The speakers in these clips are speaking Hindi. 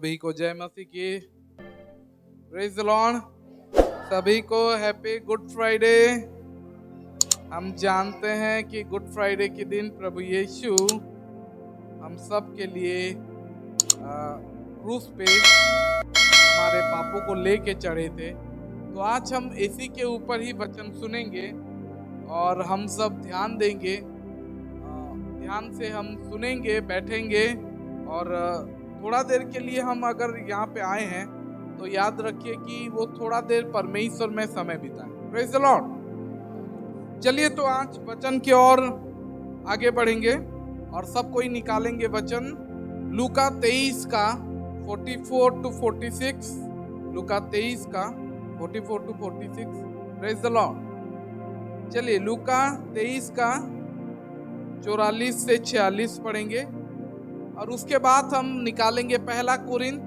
सभी को जय मसीह की। Praise the Lord. सभी को हैप्पी गुड फ्राइडे। हम जानते हैं कि गुड फ्राइडे के दिन प्रभु यीशु हम सब के लिए क्रूस पे हमारे पापों को लेके चढ़े थे। तो आज हम इसी के ऊपर ही वचन सुनेंगे और हम सब ध्यान देंगे। ध्यान से हम सुनेंगे, बैठेंगे और थोड़ा देर के लिए हम अगर यहाँ पे आए हैं तो याद रखिए कि वो थोड़ा देर परमेश्वर में समय बिताएं। Praise the Lord. चलिए तो आज वचन की ओर आगे बढ़ेंगे और सब कोई निकालेंगे वचन लूका 23 का 44 to 46। लूका 23 का 44 to 46। Praise the Lord. चलिए लूका 23 का 44 से 46 पढ़ेंगे और उसके बाद हम निकालेंगे पहला कोरिन्थ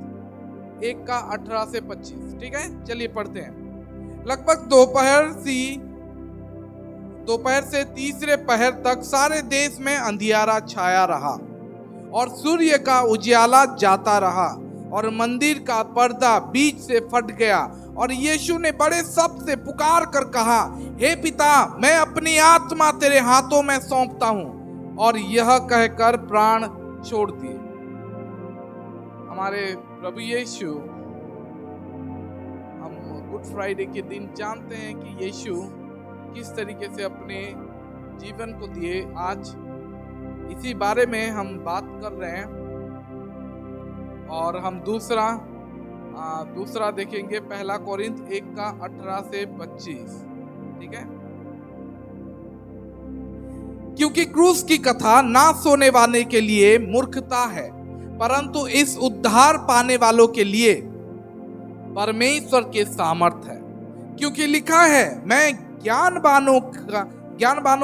1 का 18 से 25। ठीक है, चलिए पढ़ते हैं। लगभग दोपहर से तीसरे पहर तक सारे देश में अंधियारा छाया रहा और सूर्य का उजियाला जाता रहा और मंदिर का पर्दा बीच से फट गया और यीशु ने बड़े शब्द से पुकार कर कहा, हे पिता, मैं अपनी आत्मा तेरे हाथों में सौंपता हूं। और यह कहकर प्राण छोड़ दिए। हमारे प्रभु यीशु, हम गुड फ्राइडे के दिन जानते हैं कि यीशु किस तरीके से अपने जीवन को दिए। आज इसी बारे में हम बात कर रहे हैं और हम दूसरा देखेंगे पहला कोरिन्थ 1 का 18 से 25। ठीक है, क्योंकि क्रूस की कथा नाश होने वाले के लिए मूर्खता है, परंतु इस उद्धार पाने वालों के लिए परमेश्वर के सामर्थ है। क्योंकि लिखा है, मैं ज्ञानवानों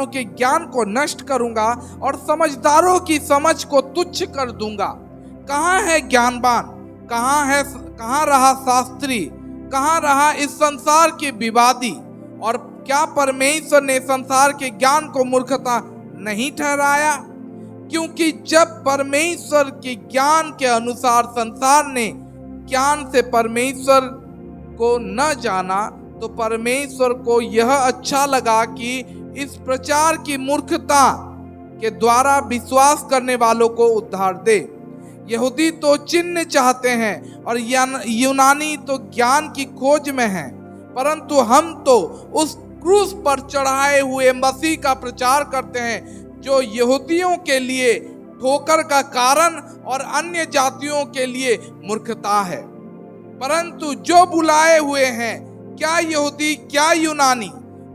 के ज्ञान को नष्ट करूंगा और समझदारों की समझ को तुच्छ कर दूंगा। कहाँ है ज्ञानवान? कहाँ रहा शास्त्री? कहाँ रहा इस संसार के विवादी? और क्या परमेश्वर ने संसार के ज्ञान को मूर्खता नहीं ठहराया? क्योंकि जब परमेश्वर के ज्ञान के अनुसार संसार ने ज्ञान से परमेश्वर को न जाना, तो परमेश्वर को यह अच्छा लगा कि इस प्रचार की मूर्खता के द्वारा विश्वास करने वालों को उद्धार दे। यहूदी तो चिन्ह चाहते हैं और यूनानी तो ज्ञान की खोज में हैं, परंतु हम तो उस क्रूस पर चढ़ाए हुए मसीह का प्रचार करते हैं, जो यहूदियों के लिए ठोकर का कारण और अन्य जातियों के लिए मूर्खता है। परंतु जो बुलाए हुए हैं, क्या यहूदी क्या यूनानी,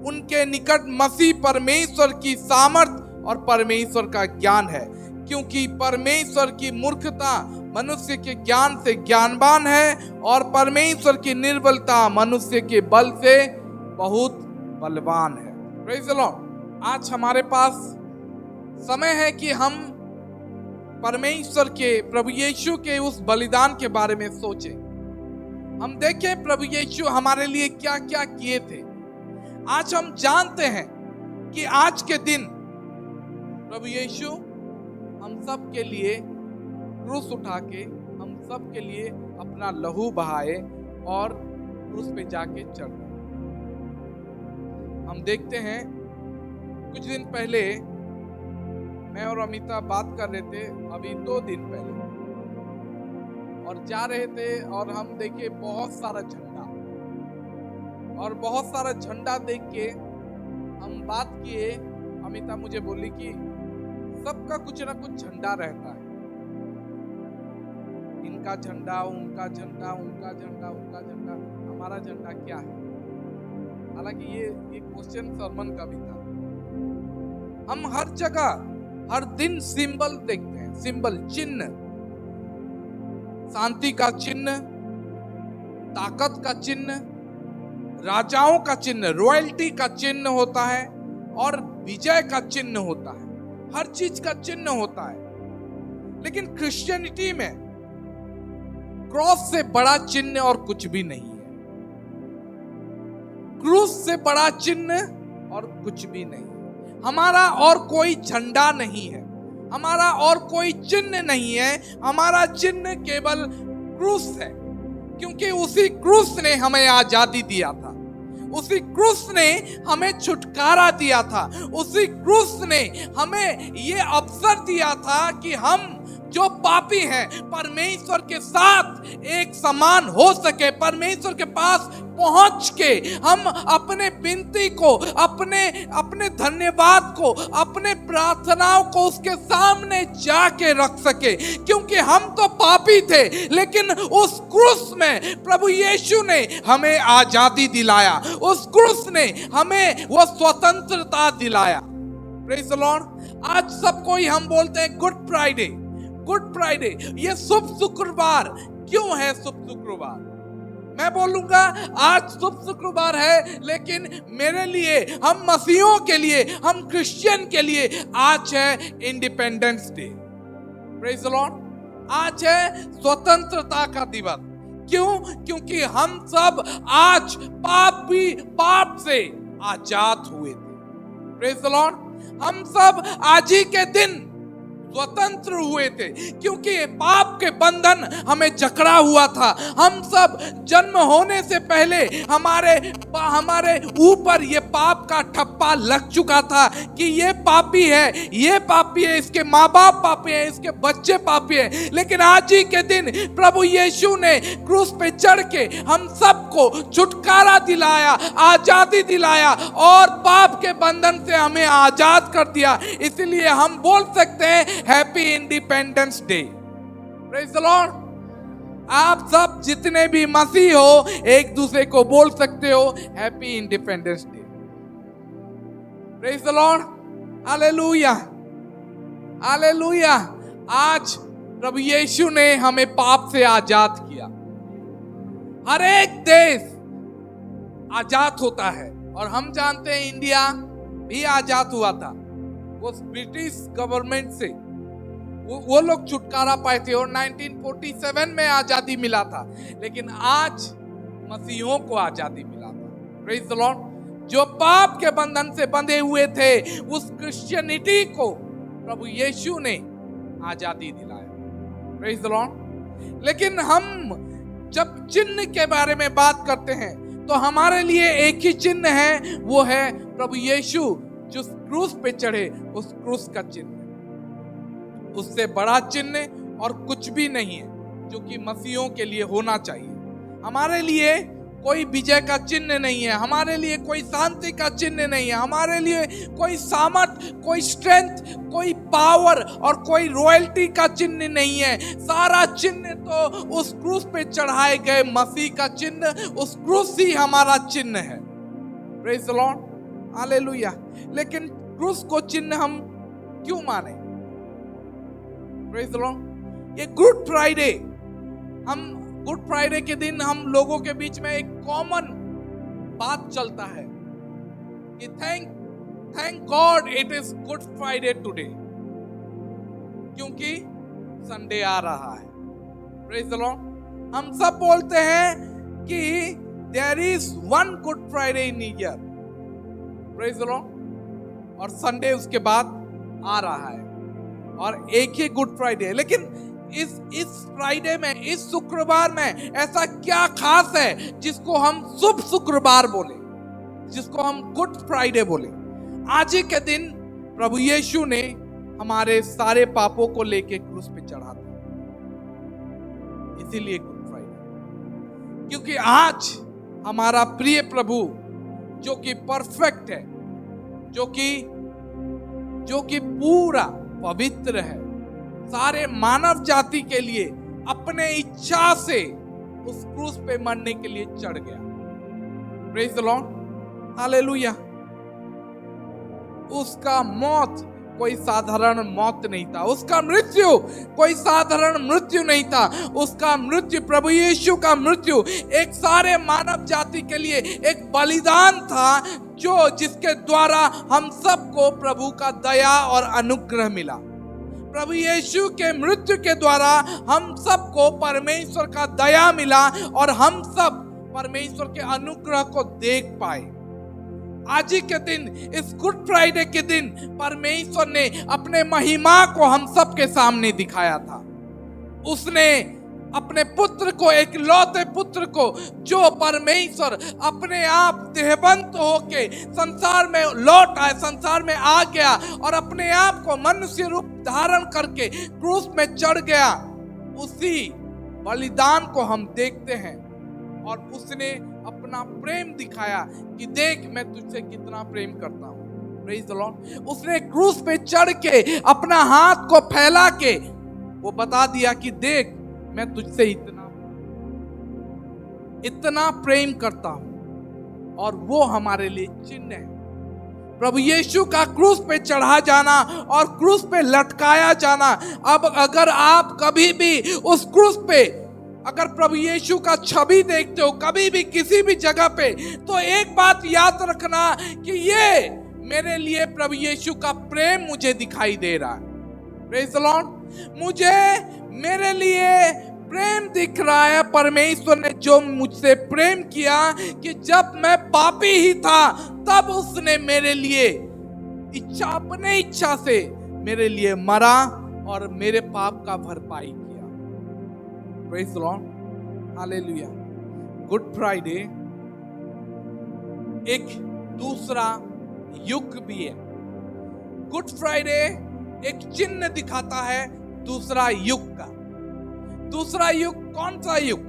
उनके निकट मसीह परमेश्वर की सामर्थ और परमेश्वर का ज्ञान है। क्योंकि परमेश्वर की मूर्खता मनुष्य के ज्ञान से ज्ञानवान है और परमेश्वर की निर्बलता मनुष्य के बल से बहुत बलवान है। Praise the Lord. आज हमारे पास समय है कि हम परमेश्वर के, प्रभु यीशु के उस बलिदान के बारे में सोचें। हम देखें प्रभु यीशु हमारे लिए क्या क्या किए थे। आज हम जानते हैं कि आज के दिन प्रभु यीशु हम सब के लिए क्रूस उठा के हम सब के लिए अपना लहू बहाए और क्रूस पे जाके चढ़ गए। हम देखते हैं कुछ दिन पहले मैं और अमिता बात कर रहे थे, अभी 2 दिन पहले, और जा रहे थे और हम देखे बहुत सारा झंडा, और बहुत सारा झंडा देख के हम बात किए। अमिता मुझे बोली कि सबका कुछ ना कुछ झंडा रहता है, इनका झंडा, उनका झंडा, उनका झंडा, उनका झंडा, हमारा झंडा क्या है? हालांकि ये क्वेश्चन सरमन का भी था। हम हर जगह हर दिन सिंबल देखते हैं, सिंबल, चिन्ह, शांति का चिन्ह, ताकत का चिन्ह, राजाओं का चिन्ह, रॉयल्टी का चिन्ह होता है और विजय का चिन्ह होता है। हर चीज का चिन्ह होता है। लेकिन क्रिश्चियनिटी में क्रॉस से बड़ा चिन्ह और कुछ भी नहीं है। क्रूस से बड़ा चिन्ह और कुछ भी नहीं है। हमारा और कोई झंडा नहीं है, हमारा और कोई चिन्ह नहीं है। हमारा चिन्ह केवल क्रूस है, क्योंकि उसी क्रूस ने हमें आजादी दिया था, उसी क्रूस ने हमें छुटकारा दिया था, उसी क्रूस ने हमें ये अवसर दिया था कि हम जो पापी हैं परमेश्वर के साथ एक समान हो सके, परमेश्वर के पास पहुंच के हम अपने विनती को, अपने धन्यवाद को, अपने प्रार्थनाओं को उसके सामने जाके रख सके। क्योंकि हम तो पापी थे, लेकिन उस क्रूस में प्रभु यीशु ने हमें आजादी दिलाया, उस क्रूस ने हमें वो स्वतंत्रता दिलाया। Praise the Lord. आज सब कोई हम बोलते हैं गुड फ्राइडे, गुड फ्राइडे, ये शुभ शुक्रवार। क्यों है शुभ शुक्रवार? मैं बोलूंगा आज शुभ शुक्रवार है, लेकिन मेरे लिए, हम मसीहों के लिए, हम क्रिश्चियन के लिए आज है independence day. Praise the Lord. आज है स्वतंत्रता का दिवस। क्यों? क्योंकि हम सब आज पाप से आजाद हुए थे। Praise the Lord. हम सब आज ही के दिन स्वतंत्र हुए थे, क्योंकि पाप के बंधन हमें जकड़ा हुआ था। हम सब जन्म होने से पहले हमारे ऊपर ये पाप का ठप्पा लग चुका था कि ये पापी है, ये पापी है, इसके माँ बाप पापी है, इसके बच्चे पापी है। लेकिन आज ही के दिन प्रभु यीशु ने क्रूस पे चढ़ के हम सबको छुटकारा दिलाया, आजादी दिलाया और पाप के बंधन से हमें आजाद कर दिया। इसलिए हम बोल सकते हैं happy independence day. Praise the Lord. आप सब जितने भी मसीह हो एक दूसरे को बोल सकते हो happy independence day. Praise the Lord. Hallelujah, hallelujah. आज प्रभु यीशु ने हमें पाप से आजाद किया। हर एक देश आजाद होता है और हम जानते हैं इंडिया भी आजाद हुआ था वो ब्रिटिश गवर्नमेंट से। वो लोग छुटकारा पाए थे और 1947 में आजादी मिला था, लेकिन आज मसीहों को आजादी मिला था। Praise the Lord. जो पाप के बंधन से बंधे हुए थे, उस क्रिश्चियनिटी को प्रभु यीशु ने आजादी दिलाया। Praise the Lord. लेकिन हम जब चिन्ह के बारे में बात करते हैं तो हमारे लिए एक ही चिन्ह है, वो है प्रभु यीशु जो क्रूस पे चढ़े, उस क्रूस का चिन्ह। उससे बड़ा चिन्ह और कुछ भी नहीं है जो कि मसीहों के लिए होना चाहिए। हमारे लिए कोई विजय का चिन्ह नहीं है, हमारे लिए कोई शांति का चिन्ह नहीं है, हमारे लिए कोई सामर्थ, कोई स्ट्रेंथ, कोई पावर और कोई रॉयल्टी का चिन्ह नहीं है। सारा चिन्ह तो उस क्रूस पे चढ़ाए गए मसीह का चिन्ह, उस क्रूस ही हमारा चिन्ह है। Praise the Lord. हालेलुया। लेकिन क्रूस को चिन्ह हम क्यों माने? Praise the Lord. ये गुड फ्राइडे, हम गुड फ्राइडे के दिन हम लोगों के बीच में एक कॉमन बात चलता है कि thank God it is Good Friday today, क्योंकि संडे आ रहा है। Praise the Lord. हम सब बोलते हैं कि there is one Good Friday in year. Praise the Lord. और संडे उसके बाद आ रहा है और एक ही गुड फ्राइडे है। लेकिन इस फ्राइडे में, इस शुक्रवार में ऐसा क्या खास है जिसको हम शुभ शुक्रवार बोले, जिसको हम गुड फ्राइडे बोले? आज ही के दिन प्रभु यीशु ने हमारे सारे पापों को लेके क्रूस पे चढ़ा था, इसीलिए गुड फ्राइडे। क्योंकि आज हमारा प्रिय प्रभु जो कि परफेक्ट है, जो कि पूरा पवित्र है, सारे मानव जाति के लिए अपने इच्छा से उस क्रूस पे मरने के लिए चढ़ गया। Praise the Lord. हालेलुया। उसका मौत कोई साधारण मौत नहीं था, उसका मृत्यु कोई साधारण मृत्यु नहीं था। उसका मृत्यु, प्रभु यीशु का मृत्यु एक सारे मानव जाति के लिए एक बलिदान था, जिसके द्वारा हम सबको प्रभु का दया और अनुग्रह मिला। प्रभु यीशु के मृत्यु के द्वारा हम सबको परमेश्वर का दया मिला और हम सब परमेश्वर के अनुग्रह को देख पाए। आज ही के दिन, इस गुड फ्राइडे के दिन, परमेश्वर ने अपने महिमा को हम सब के सामने दिखाया था। उसने अपने पुत्र को, एक लौते पुत्र को, जो परमेश्वर अपने आप देहबंत होके संसार में लौट आए, संसार में आ गया और अपने आप को मनुष्य रूप धारण करके क्रूस में चढ़ गया, उसी बलिदान को हम देखते हैं। और उसने अपना प्रेम दिखाया कि देख मैं तुझसे कितना प्रेम करता हूं। Praise the Lord. उसने क्रूस पे चढ़ के अपना हाथ को फैला के वो बता दिया कि देख मैं तुझसे इतना प्रेम करता हूं। और वो हमारे लिए चिन्ह है। प्रभु यीशु का क्रूस पे चढ़ा जाना और क्रूस पे लटकाया जाना। अब अगर आप कभी भी उस क्रूस पे अगर प्रभु यीशु का छवि देखते हो कभी भी किसी भी जगह पे, तो एक बात याद रखना कि ये मेरे लिए प्रभु यीशु का प्रेम मुझे दिखाई दे रहा है। Praise the Lord. मुझे मेरे लिए प्रेम दिख रहा है। परमेश्वर ने जो मुझसे प्रेम किया कि जब मैं पापी ही था तब उसने मेरे लिए अपने इच्छा से मेरे लिए मरा और मेरे पाप का भरपाई किया। Praise the Lord. Hallelujah. Good Friday एक दूसरा युग भी है। गुड फ्राइडे एक चिन्ह दिखाता है दूसरा युग का। दूसरा युग कौन सा युग?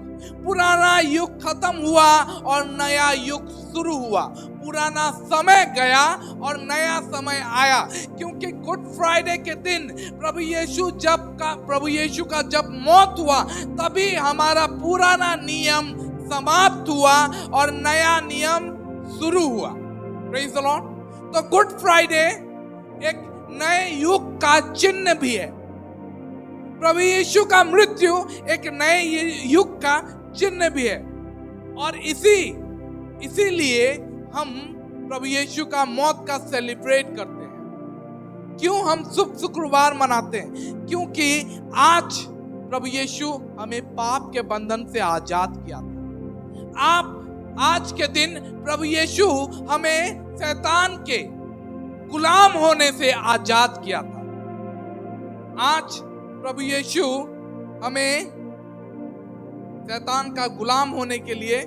पुराना युग खत्म हुआ और नया युग शुरू हुआ। पुराना समय गया और नया समय आया, क्योंकि गुड फ्राइडे के दिन प्रभु यीशु का जब मौत हुआ तभी हमारा पुराना नियम समाप्त हुआ और नया नियम शुरू हुआ। Praise the Lord. तो गुड फ्राइडे एक नए युग का चिन्ह भी है। प्रभु यीशु का मृत्यु एक नए युग का चिन्ह भी है। और इसीलिए हम प्रभु यीशु का मौत का सेलिब्रेट करते हैं। क्यों हम शुभ शुक्रवार मनाते हैं? क्योंकि आज प्रभु यीशु हमें पाप के बंधन से आजाद किया था। आज के दिन प्रभु यीशु हमें शैतान के गुलाम होने से आजाद किया था। आज प्रभु यीशु हमें शैतान का गुलाम होने के लिए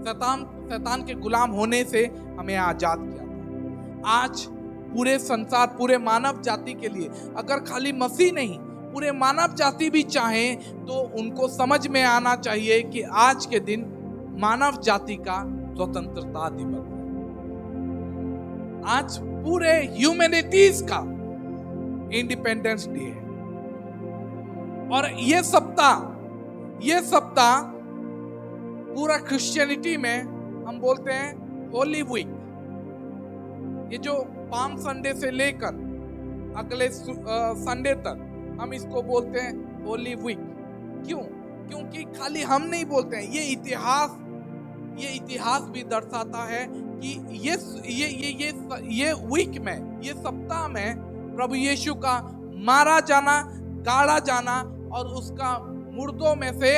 शैतान के गुलाम होने से हमें आजाद किया था। आज पूरे संसार, पूरे मानव जाति के लिए, अगर खाली मसीह नहीं पूरे मानव जाति भी चाहे तो उनको समझ में आना चाहिए कि आज के दिन मानव जाति का स्वतंत्रता दिवस है। आज पूरे ह्यूमैनिटीज का इंडिपेंडेंस डे है। और ये सप्ताह पूरा क्रिश्चियनिटी में हम बोलते हैं होली वीक। ये जो पाम संडे से लेकर अगले संडे तक हम इसको बोलते हैं होली वीक। क्यों? क्योंकि खाली हम नहीं बोलते हैं, ये इतिहास भी दर्शाता है कि ये वीक में, ये सप्ताह में प्रभु यीशु का मारा जाना, गाड़ा जाना और उसका मुर्दों में से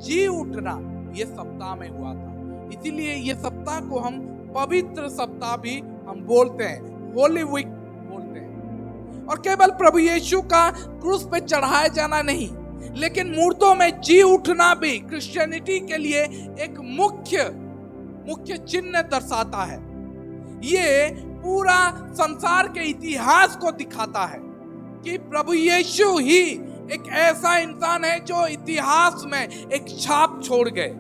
जी उठना ये सप्ताह में हुआ था। इसीलिए ये सप्ताह को हम पवित्र सप्ताह भी हम बोलते हैं, होली वीक बोलते हैं। और केवल प्रभु यीशु का क्रूस पे चढ़ाया जाना नहीं, लेकिन मुर्दों में जी उठना भी क्रिश्चियनिटी के लिए एक मुख्य चिन्ह दर्शाता है। ये पूरा संसार के इतिहास को दिखाता है कि प्रभु यीशु ही एक ऐसा इंसान है जो इतिहास में एक छाप छोड़ गए।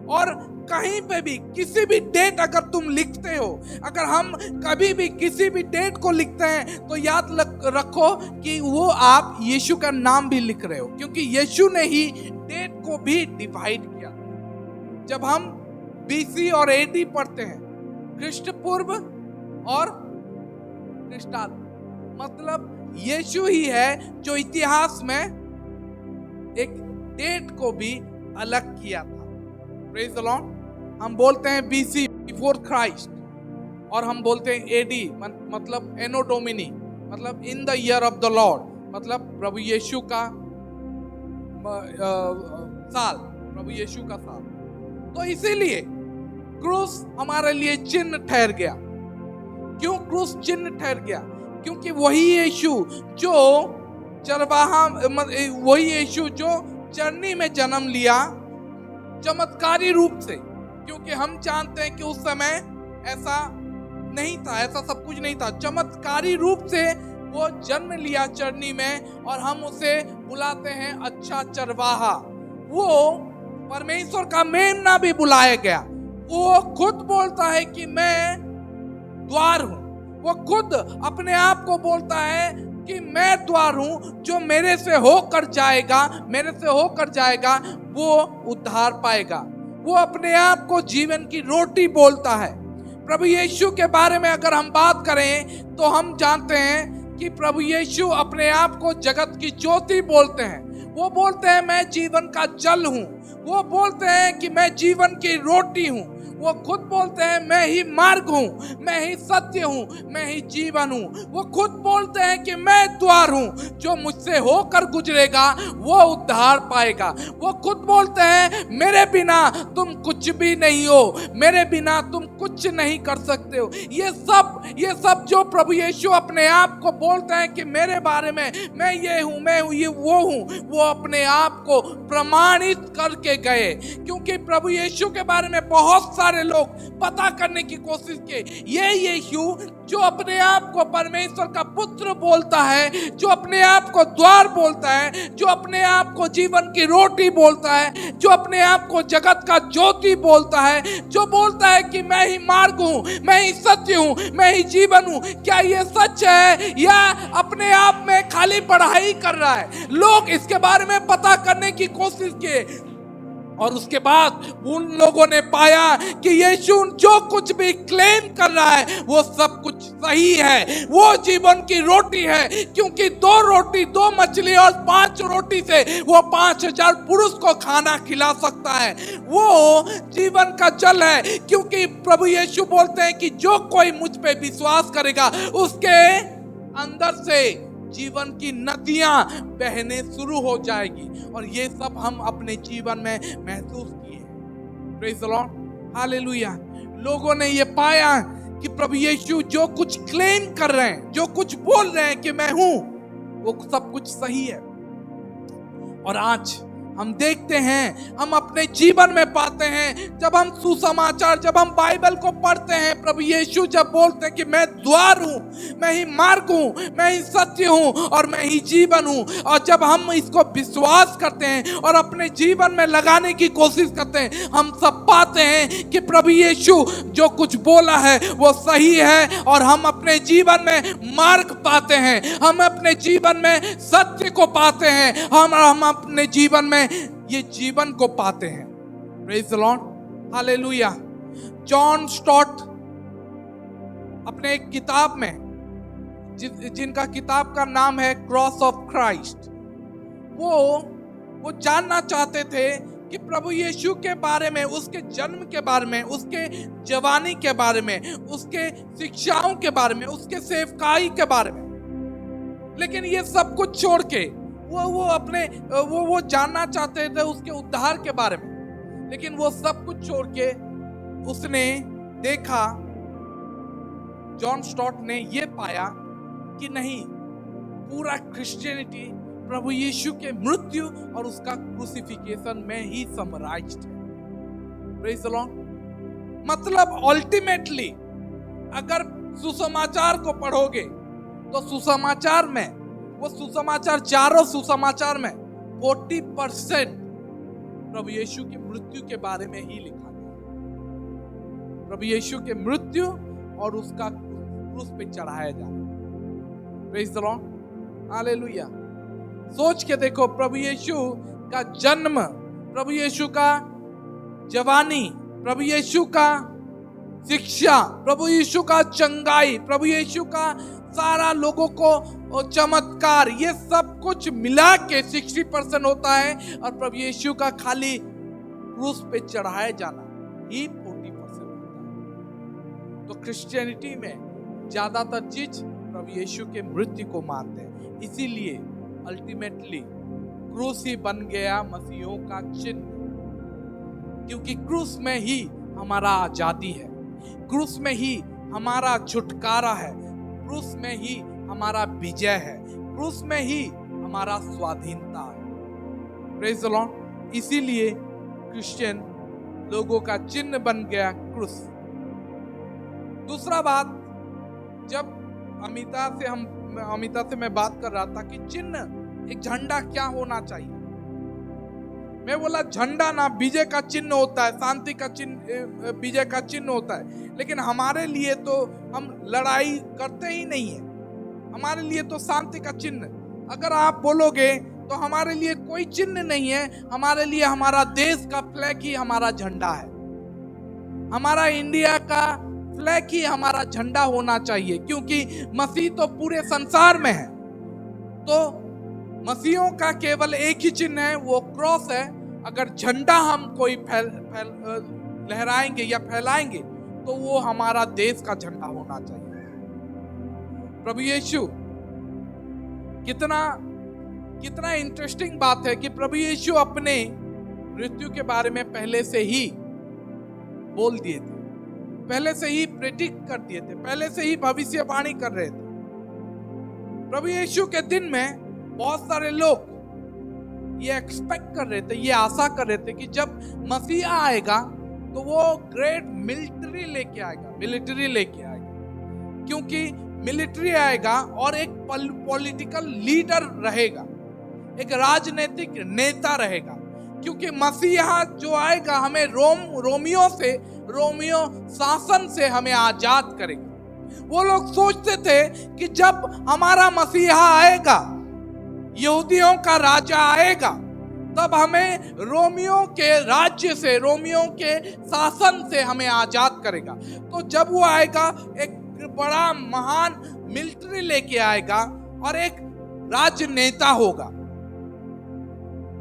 और कहीं पे भी किसी भी डेट अगर तुम लिखते हो, अगर हम कभी भी किसी भी डेट को लिखते हैं तो याद रखो कि वो आप यीशु का नाम भी लिख रहे हो, क्योंकि यीशु ने ही डेट को भी डिवाइड किया। जब हम BC और AD पढ़ते हैं, ख्रीष्ट पूर्व और ख्रीष्टाब्द, मतलब यीशु ही है जो इतिहास में एक डेट को भी अलग किया था। Praise the Lord. हम बोलते हैं BC बिफोर क्राइस्ट और हम बोलते हैं AD मतलब एनो डोमिनी, मतलब in the year of the Lord, मतलब प्रभु यीशु का साल, प्रभु यीशु का साल। तो इसीलिए क्रूस हमारे लिए चिन्ह ठहर गया। क्यों क्रूस चिन्ह ठहर गया? क्योंकि वही यीशु जो चरवाहा वही यीशु जो चरनी में जन्म लिया चमत्कारी रूप से, क्योंकि हम जानते हैं कि उस समय ऐसा नहीं था, ऐसा सब कुछ नहीं था। चमत्कारी रूप से वो जन्म लिया चरनी में, और हम उसे बुलाते हैं अच्छा चरवाहा। वो परमेश्वर का मेमना भी बुलाया गया। वो खुद बोलता है कि मैं द्वार हूं। वो खुद अपने आप को बोलता है कि मैं द्वार हूं, जो मेरे से होकर जाएगा वो उद्धार पाएगा। वो अपने आप को जीवन की रोटी बोलता है। प्रभु यीशु के बारे में अगर हम बात करें तो हम जानते हैं कि प्रभु यीशु अपने आप को जगत की ज्योति बोलते हैं। वो बोलते हैं मैं जीवन का जल हूं। वो बोलते हैं कि मैं जीवन की रोटी हूं। वो खुद बोलते हैं मैं ही मार्ग हूं, मैं ही सत्य हूं, मैं ही जीवन हूं। वो खुद बोलते हैं कि मैं द्वार हूं, जो मुझसे होकर गुजरेगा वो उद्धार पाएगा। वो खुद बोलते हैं मेरे बिना तुम कुछ भी नहीं हो, मेरे बिना तुम कुछ नहीं कर सकते हो। ये सब जो प्रभु यीशु अपने आप को बोलते हैं कि मेरे बारे में मैं ये हूं, मैं ये वो हूं, वो अपने आप को प्रमाणित करके गए। क्योंकि प्रभु यीशु के बारे में बहुत सारे लोग पता करने की कोशिश किए। ये यीशु जो अपने आप को परमेश्वर का पुत्र बोलता है, जो अपने आप को द्वार बोलता है, जो अपने आप को जीवन की रोटी बोलता है, जो अपने आप को जगत का ज्योति बोलता है, जो बोलता है कि मैं ही मार्ग हूं, मैं ही सत्य हूं, मैं ही जीवन हूं, क्या ये सच है या अपने आप में खाली पढ़ाई कर रहा है? लोग इसके बारे में पता करने की कोशिश किए, और उसके बाद उन लोगों ने पाया कि यीशु जो कुछ भी क्लेम कर रहा है वो सब कुछ सही है। वो जीवन की रोटी है, क्योंकि 2 रोटी 2 मछली और 5 रोटी से वो 5000 पुरुष को खाना खिला सकता है। वो जीवन का जल है, क्योंकि प्रभु यीशु बोलते हैं कि जो कोई मुझ पे विश्वास करेगा उसके अंदर से जीवन की नदियां बहने शुरू हो जाएगी। और ये सब हम अपने जीवन में महसूस किए। Praise the Lord, hallelujah. लोगों ने ये पाया कि प्रभु यीशु जो कुछ क्लेम कर रहे हैं, जो कुछ बोल रहे हैं कि मैं हूं, वो सब कुछ सही है। और आज हम देखते हैं, हम अपने जीवन में पाते हैं, जब हम सुसमाचार, जब हम बाइबल को पढ़ते हैं, प्रभु यीशु जब बोलते हैं कि मैं द्वार हूं, मैं ही मार्ग हूं, मैं ही सत्य हूं और मैं ही जीवन हूं, और जब हम इसको विश्वास करते हैं और अपने जीवन में लगाने की कोशिश करते हैं, हम सब पाते हैं कि प्रभु यीशु जो कुछ बोला है वो सही है। और हम अपने जीवन में मार्ग पाते हैं, हम अपने जीवन में सत्य को पाते हैं, हम अपने जीवन में ये जीवन को पाते हैं। Praise the Lord, hallelujah. John Stott अपने एक किताब में, जिनका किताब का नाम है क्रॉस ऑफ क्राइस्ट, वो जानना चाहते थे कि प्रभु यीशु के बारे में, उसके जन्म के बारे में, उसके जवानी के बारे में, उसके शिक्षाओं के बारे में, उसके सेवकाई के बारे में। लेकिन ये सब कुछ छोड़ के वो जानना चाहते थे उसके उद्धार के बारे में। लेकिन वो सब कुछ छोड़ के उसने देखा, जॉन स्टॉट ने ये पाया कि नहीं, पूरा क्रिश्चियनिटी प्रभु यीशु के मृत्यु और उसका क्रूसिफिकेशन में ही समराइज्ड है। Praise the Lord. मतलब अल्टीमेटली अगर सुसमाचार को पढ़ोगे तो सुसमाचार में, वो सुसमाचार, चारों सुसमाचार में 40% प्रभु यीशु की मृत्यु के बारे में ही लिखा है। प्रभु यीशु के मृत्यु और उसका क्रूस पे चढ़ाया जाना। Praise the Lord, hallelujah. सोच के देखो, प्रभु यीशु का जन्म, प्रभु यीशु का जवानी, प्रभु यीशु का शिक्षा, प्रभु यीशु का चंगाई, प्रभु यीशु का सारा लोगों को चमत्कार, ये सब कुछ मिला के 60% होता है। और प्रभु यीशु का खाली क्रूस पे चढ़ाया जाना ही 40% होता है। तो क्रिश्चियनिटी में ज्यादातर चीज प्रभु यीशु के मृत्यु को मानते हैं। इसीलिए अल्टीमेटली क्रूस ही बन गया मसीहों का चिन्ह, क्योंकि क्रूस में ही हमारा आजादी है, क्रूस में ही हमारा छुटकारा है, क्रूस में ही हमारा विजय है, क्रूस में ही हमारा स्वाधीनता है। Praise the Lord. इसीलिए क्रिश्चियन लोगों का चिन्ह बन गया क्रूस। दूसरा बात, जब अमिता से मैं बात कर रहा था कि चिन्ह, एक झंडा क्या होना चाहिए। मैं बोला झंडा ना विजय का चिन्ह होता है, शांति का चिन्ह, विजय का चिन्ह होता है, लेकिन हमारे लिए तो हम लड़ाई करते ही नहीं है। हमारे लिए तो शांति का चिन्ह, अगर आप बोलोगे तो हमारे लिए कोई चिन्ह नहीं है। हमारे लिए हमारा देश का फ्लैग ही हमारा झंडा है। हमारा इंडिया का फ्लैग ही हमारा झंडा होना चाहिए, क्योंकि मसीह तो पूरे संसार में है। तो मसीहों का केवल एक ही चिन्ह है, वो क्रॉस है। अगर झंडा हम कोई लहराएंगे या फैलाएंगे तो वो हमारा देश का झंडा होना चाहिए। प्रभु यीशु, कितना इंटरेस्टिंग बात है कि प्रभु यीशु अपने मृत्यु के बारे में पहले से ही बोल दिए थे, पहले से ही प्रेडिक्ट कर दिए थे, पहले से ही भविष्यवाणी कर रहे थे। प्रभु यीशु के दिन में बहुत सारे लोग ये एक्सपेक्ट कर रहे थे, ये आशा कर रहे थे कि जब मसीहा आएगा तो वो ग्रेट मिलिट्री लेके आएगा, क्योंकि मिलिट्री आएगा और एक पॉलिटिकल लीडर रहेगा, एक राजनीतिक नेता रहेगा, क्योंकि मसीहा जो आएगा हमें रोमियो शासन से हमें आजाद करेगा। वो लोग सोचते थे कि जब हमारा मसीहा आएगा, यहूदियों का राजा आएगा, तब हमें रोमियो के राज्य से, रोमियो के शासन से हमें आजाद करेगा। तो जब वो आएगा एक बड़ा महान मिलिट्री लेके आएगा और एक राजनेता होगा।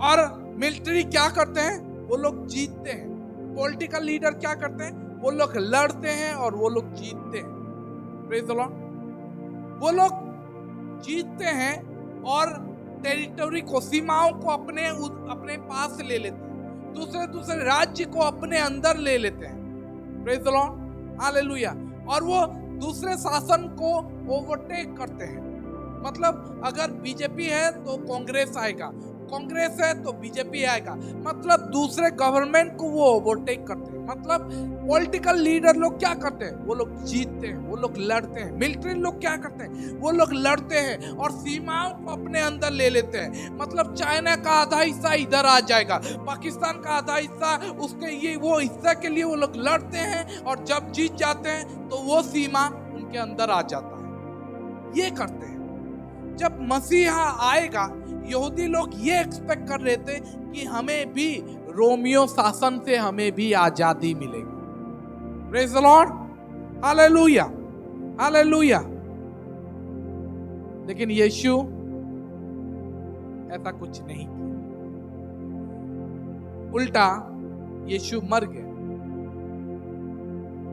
और मिलिट्री क्या करते हैं? वो लोग जीतते हैं। पॉलिटिकल लीडर क्या करते हैं? वो लोग लड़ते हैं और वो लोग जीतते हैं। Praise the Lord. वो लोग जीतते हैं और टेरिटरी को, सीमाओं को अपने पास ले लेते हैं, दूसरे राज्य को अपने अंदर ले लेते हैं। Praise the Lord, hallelujah. और वो दूसरे शासन को ओवरटेक करते हैं। मतलब अगर बीजेपी है तो कांग्रेस आएगा, कांग्रेस है तो बीजेपी आएगा, मतलब दूसरे गवर्नमेंट को वो ओवरटेक करते हैं। मतलब पॉलिटिकल लीडर लोग क्या करते हैं? वो लोग जीतते हैं, वो लोग लड़ते हैं। मिलिट्री लोग क्या करते हैं? वो लोग लड़ते हैं और सीमाओं को अपने अंदर ले लेते हैं। मतलब चाइना का आधा हिस्सा इधर आ जाएगा, पाकिस्तान का आधा हिस्सा वो हिस्सा के लिए वो लोग लड़ते हैं, और जब जीत जाते हैं तो वो सीमा उनके अंदर आ जाता है। ये करते हैं। जब मसीहा आएगा, यहूदी लोग ये एक्सपेक्ट कर रहे थे कि हमें भी रोमियो शासन से हमें भी आजादी मिलेगी। Praise the Lord, hallelujah, hallelujah. लेकिन यीशु ऐसा कुछ नहीं किया, उल्टा यीशु मर गए।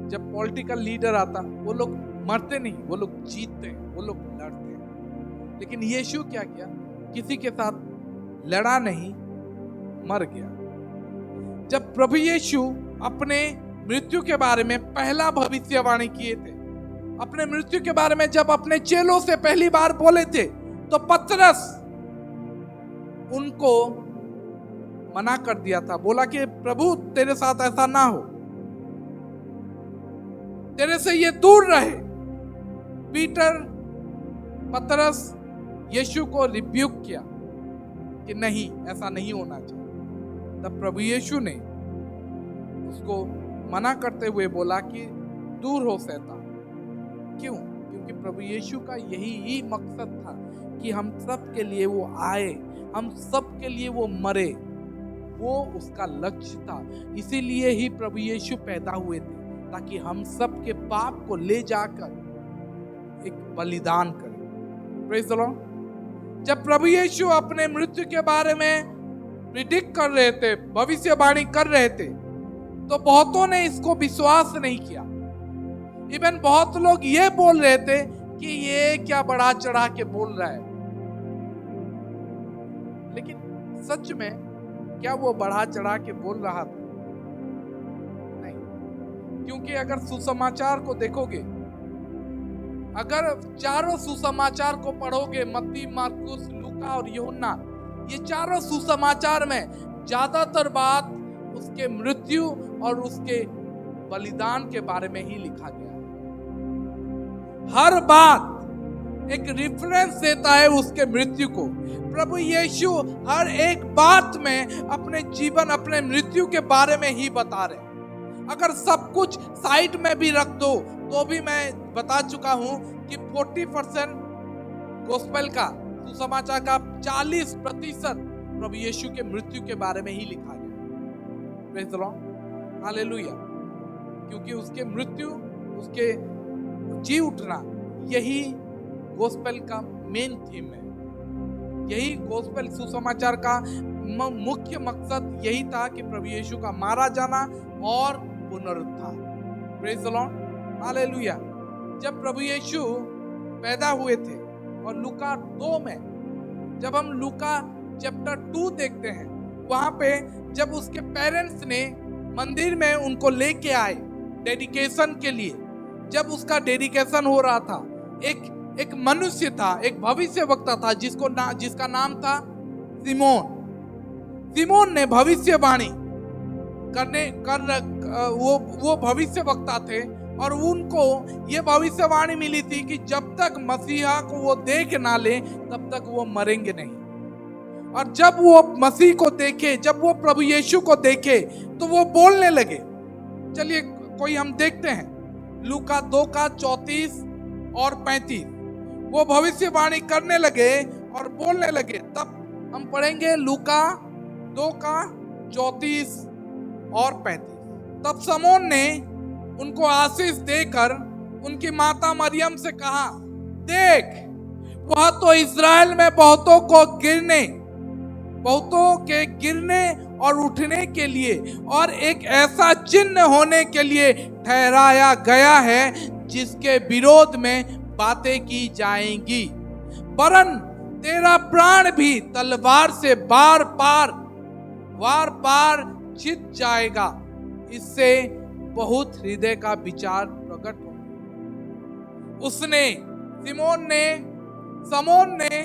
जब पॉलिटिकल लीडर आता, वो लोग मरते नहीं, वो लोग जीतते हैं, वो लोग लड़ते हैं। लेकिन यीशु क्या किया? किसी के साथ लड़ा नहीं, मर गया। जब प्रभु यीशु अपने मृत्यु के बारे में पहला भविष्यवाणी किए थे, अपने मृत्यु के बारे में जब अपने चेलों से पहली बार बोले थे, तो पतरस उनको मना कर दिया था। बोला कि प्रभु तेरे साथ ऐसा ना हो, तेरे से ये दूर रहे। पतरस यीशु को रिब्यूक किया कि नहीं, ऐसा नहीं होना चाहिए। तब प्रभु यीशु ने उसको मना करते हुए बोला कि दूर हो शैतान। क्यों? क्योंकि प्रभु यीशु का यही मकसद था कि हम सब के लिए वो आए, हम सब के लिए वो मरे। वो उसका लक्ष्य था। इसीलिए ही प्रभु यीशु पैदा हुए थे, ताकि हम सब के पाप को ले जाकर एक बलिदान करें। Praise the Lord. जब प्रभु यीशु अपने मृत्यु के बारे में प्रिडिक्ट कर रहे थे, भविष्यवाणी कर रहे थे, तो बहुतों ने इसको विश्वास नहीं किया। इवन बहुत लोग ये बोल रहे थे कि ये क्या बढ़ा चढ़ा के बोल रहा है। लेकिन सच में क्या वो बढ़ा चढ़ा के बोल रहा था? नहीं। क्योंकि अगर सुसमाचार को देखोगे, अगर चारों सुसमाचार को पढ़ोगे, मत्ती, मार्कुस, लूका लूका और यूहन्ना, ये चारों सुसमाचार में ज्यादातर बात उसके मृत्यु और उसके बलिदान के बारे में ही लिखा गया है। हर बात एक रेफरेंस देता है उसके मृत्यु को। प्रभु यीशु हर एक बात में अपने जीवन, अपने मृत्यु के बारे में ही बता रहे। अगर सब कुछ साइड में भी रख दो तो भी मैं बता चुका हूं कि 40% गोस्पेल का, सुसमाचार का 40% प्रभु यीशु के मृत्यु के बारे में ही लिखा गया। Praise the Lord, hallelujah. क्योंकि उसके मृत्यु, उसके जी उठना, यही गोस्पेल का मेन थीम है। यही गोस्पेल सुसमाचार का मुख्य मकसद यही था कि प्रभु यीशु का मारा जाना और पुनरुत्थान। Praise the Lord, hallelujah. जब प्रभु यीशु पैदा हुए थे और लूका 2 में, जब हम लूका चैप्टर 2 देखते हैं, वहां पे जब उसके पेरेंट्स ने मंदिर में उनको लेके आए डेडिकेशन के लिए, जब उसका डेडिकेशन हो रहा था, एक मनुष्य था, एक भविष्यवक्ता था जिसका नाम था सिमोन ने भविष्यवाणी वो भविष्यवक्ता थे और उनको ये भविष्यवाणी मिली थी कि जब तक मसीहा को वो देख ना ले तब तक वो मरेंगे नहीं। और जब वो मसीह को देखे, जब वो प्रभु यीशु को देखे तो वो बोलने लगे। चलिए कोई हम देखते हैं लूका 2 का 34 और 35। वो भविष्यवाणी करने लगे और बोलने लगे। तब हम पढ़ेंगे लूका 2 का 34 और 35। तब समौन ने उनको आशीष देकर उनकी माता मरियम से कहा, देख, वह तो इज़राइल में बहुतों के गिरने और उठने के लिए और एक ऐसा चिन्ह होने के लिए ठहराया गया है जिसके विरोध में बातें की जाएंगी, वरन तेरा प्राण भी तलवार से बार बार छिद जाएगा। इससे बहुत हृदय का विचार प्रकट हो। समौन ने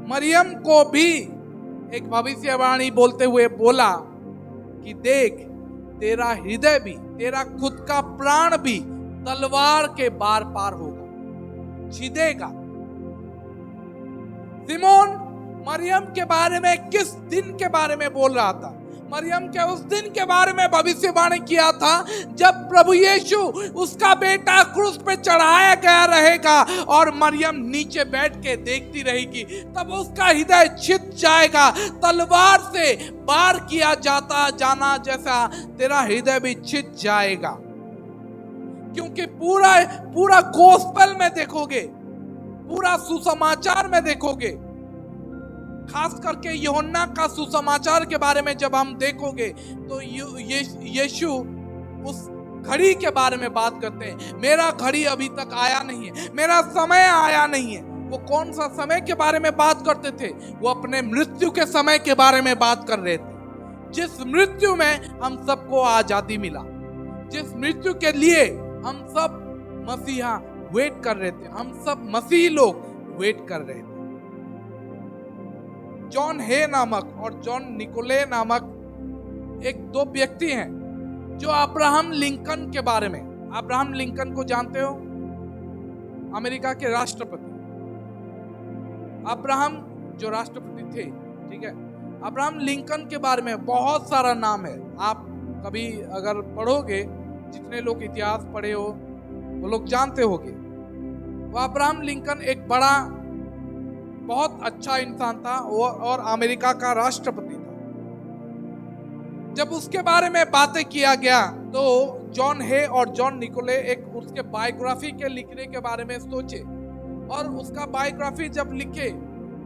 मरियम को भी एक भविष्यवाणी बोलते हुए बोला कि देख, तेरा हृदय भी, तेरा खुद का प्राण भी तलवार के बार पार होगा, छिदेगा। सिमोन मरियम के बारे में किस दिन के बारे में बोल रहा था? मरियम के उस दिन के बारे में भविष्यवाणी किया था जब प्रभु यीशु, उसका बेटा, क्रूस पे चढ़ाया गया रहेगा और मरियम नीचे बैठ के देखती रहेगी। तब उसका हृदय छिद जाएगा, तलवार से वार किया जाना जैसा तेरा हृदय भी छिद जाएगा। क्योंकि पूरा गोस्पेल में देखोगे, पूरा सुसमाचार में देखोगे, खास करके यूहन्ना का सुसमाचार के बारे में जब हम देखोगे तो यीशु उस घड़ी के बारे में बात करते हैं। मेरा घड़ी अभी तक आया नहीं है, मेरा समय आया नहीं है। वो कौन सा समय के बारे में बात करते थे? वो अपने मृत्यु के समय के बारे में बात कर रहे थे, जिस मृत्यु में हम सबको आजादी मिला, जिस मृत्यु के लिए हम सब मसीहा वेट कर रहे थे, हम सब मसीही लोग वेट कर रहे थे। जॉन हे नामक और जॉन निकोले नामक दो व्यक्ति हैं जो अब्राहम लिंकन के बारे में, अब्राहम लिंकन को जानते हो? अमेरिका के राष्ट्रपति अब्राहम जो राष्ट्रपति थे, ठीक है। अब्राहम लिंकन के बारे में बहुत सारा नाम है। आप कभी अगर पढ़ोगे, जितने लोग इतिहास पढ़े हो वो लोग जानते होंगे। वो अब्राहम लिंकन एक बड़ा, बहुत अच्छा इंसान था और अमेरिका का राष्ट्रपति था। जब उसके बारे में बातें किया गया तो जॉन हे और जॉन निकोले उसके बायोग्राफी के लिखने के बारे में सोचे और उसका बायोग्राफी जब लिखे,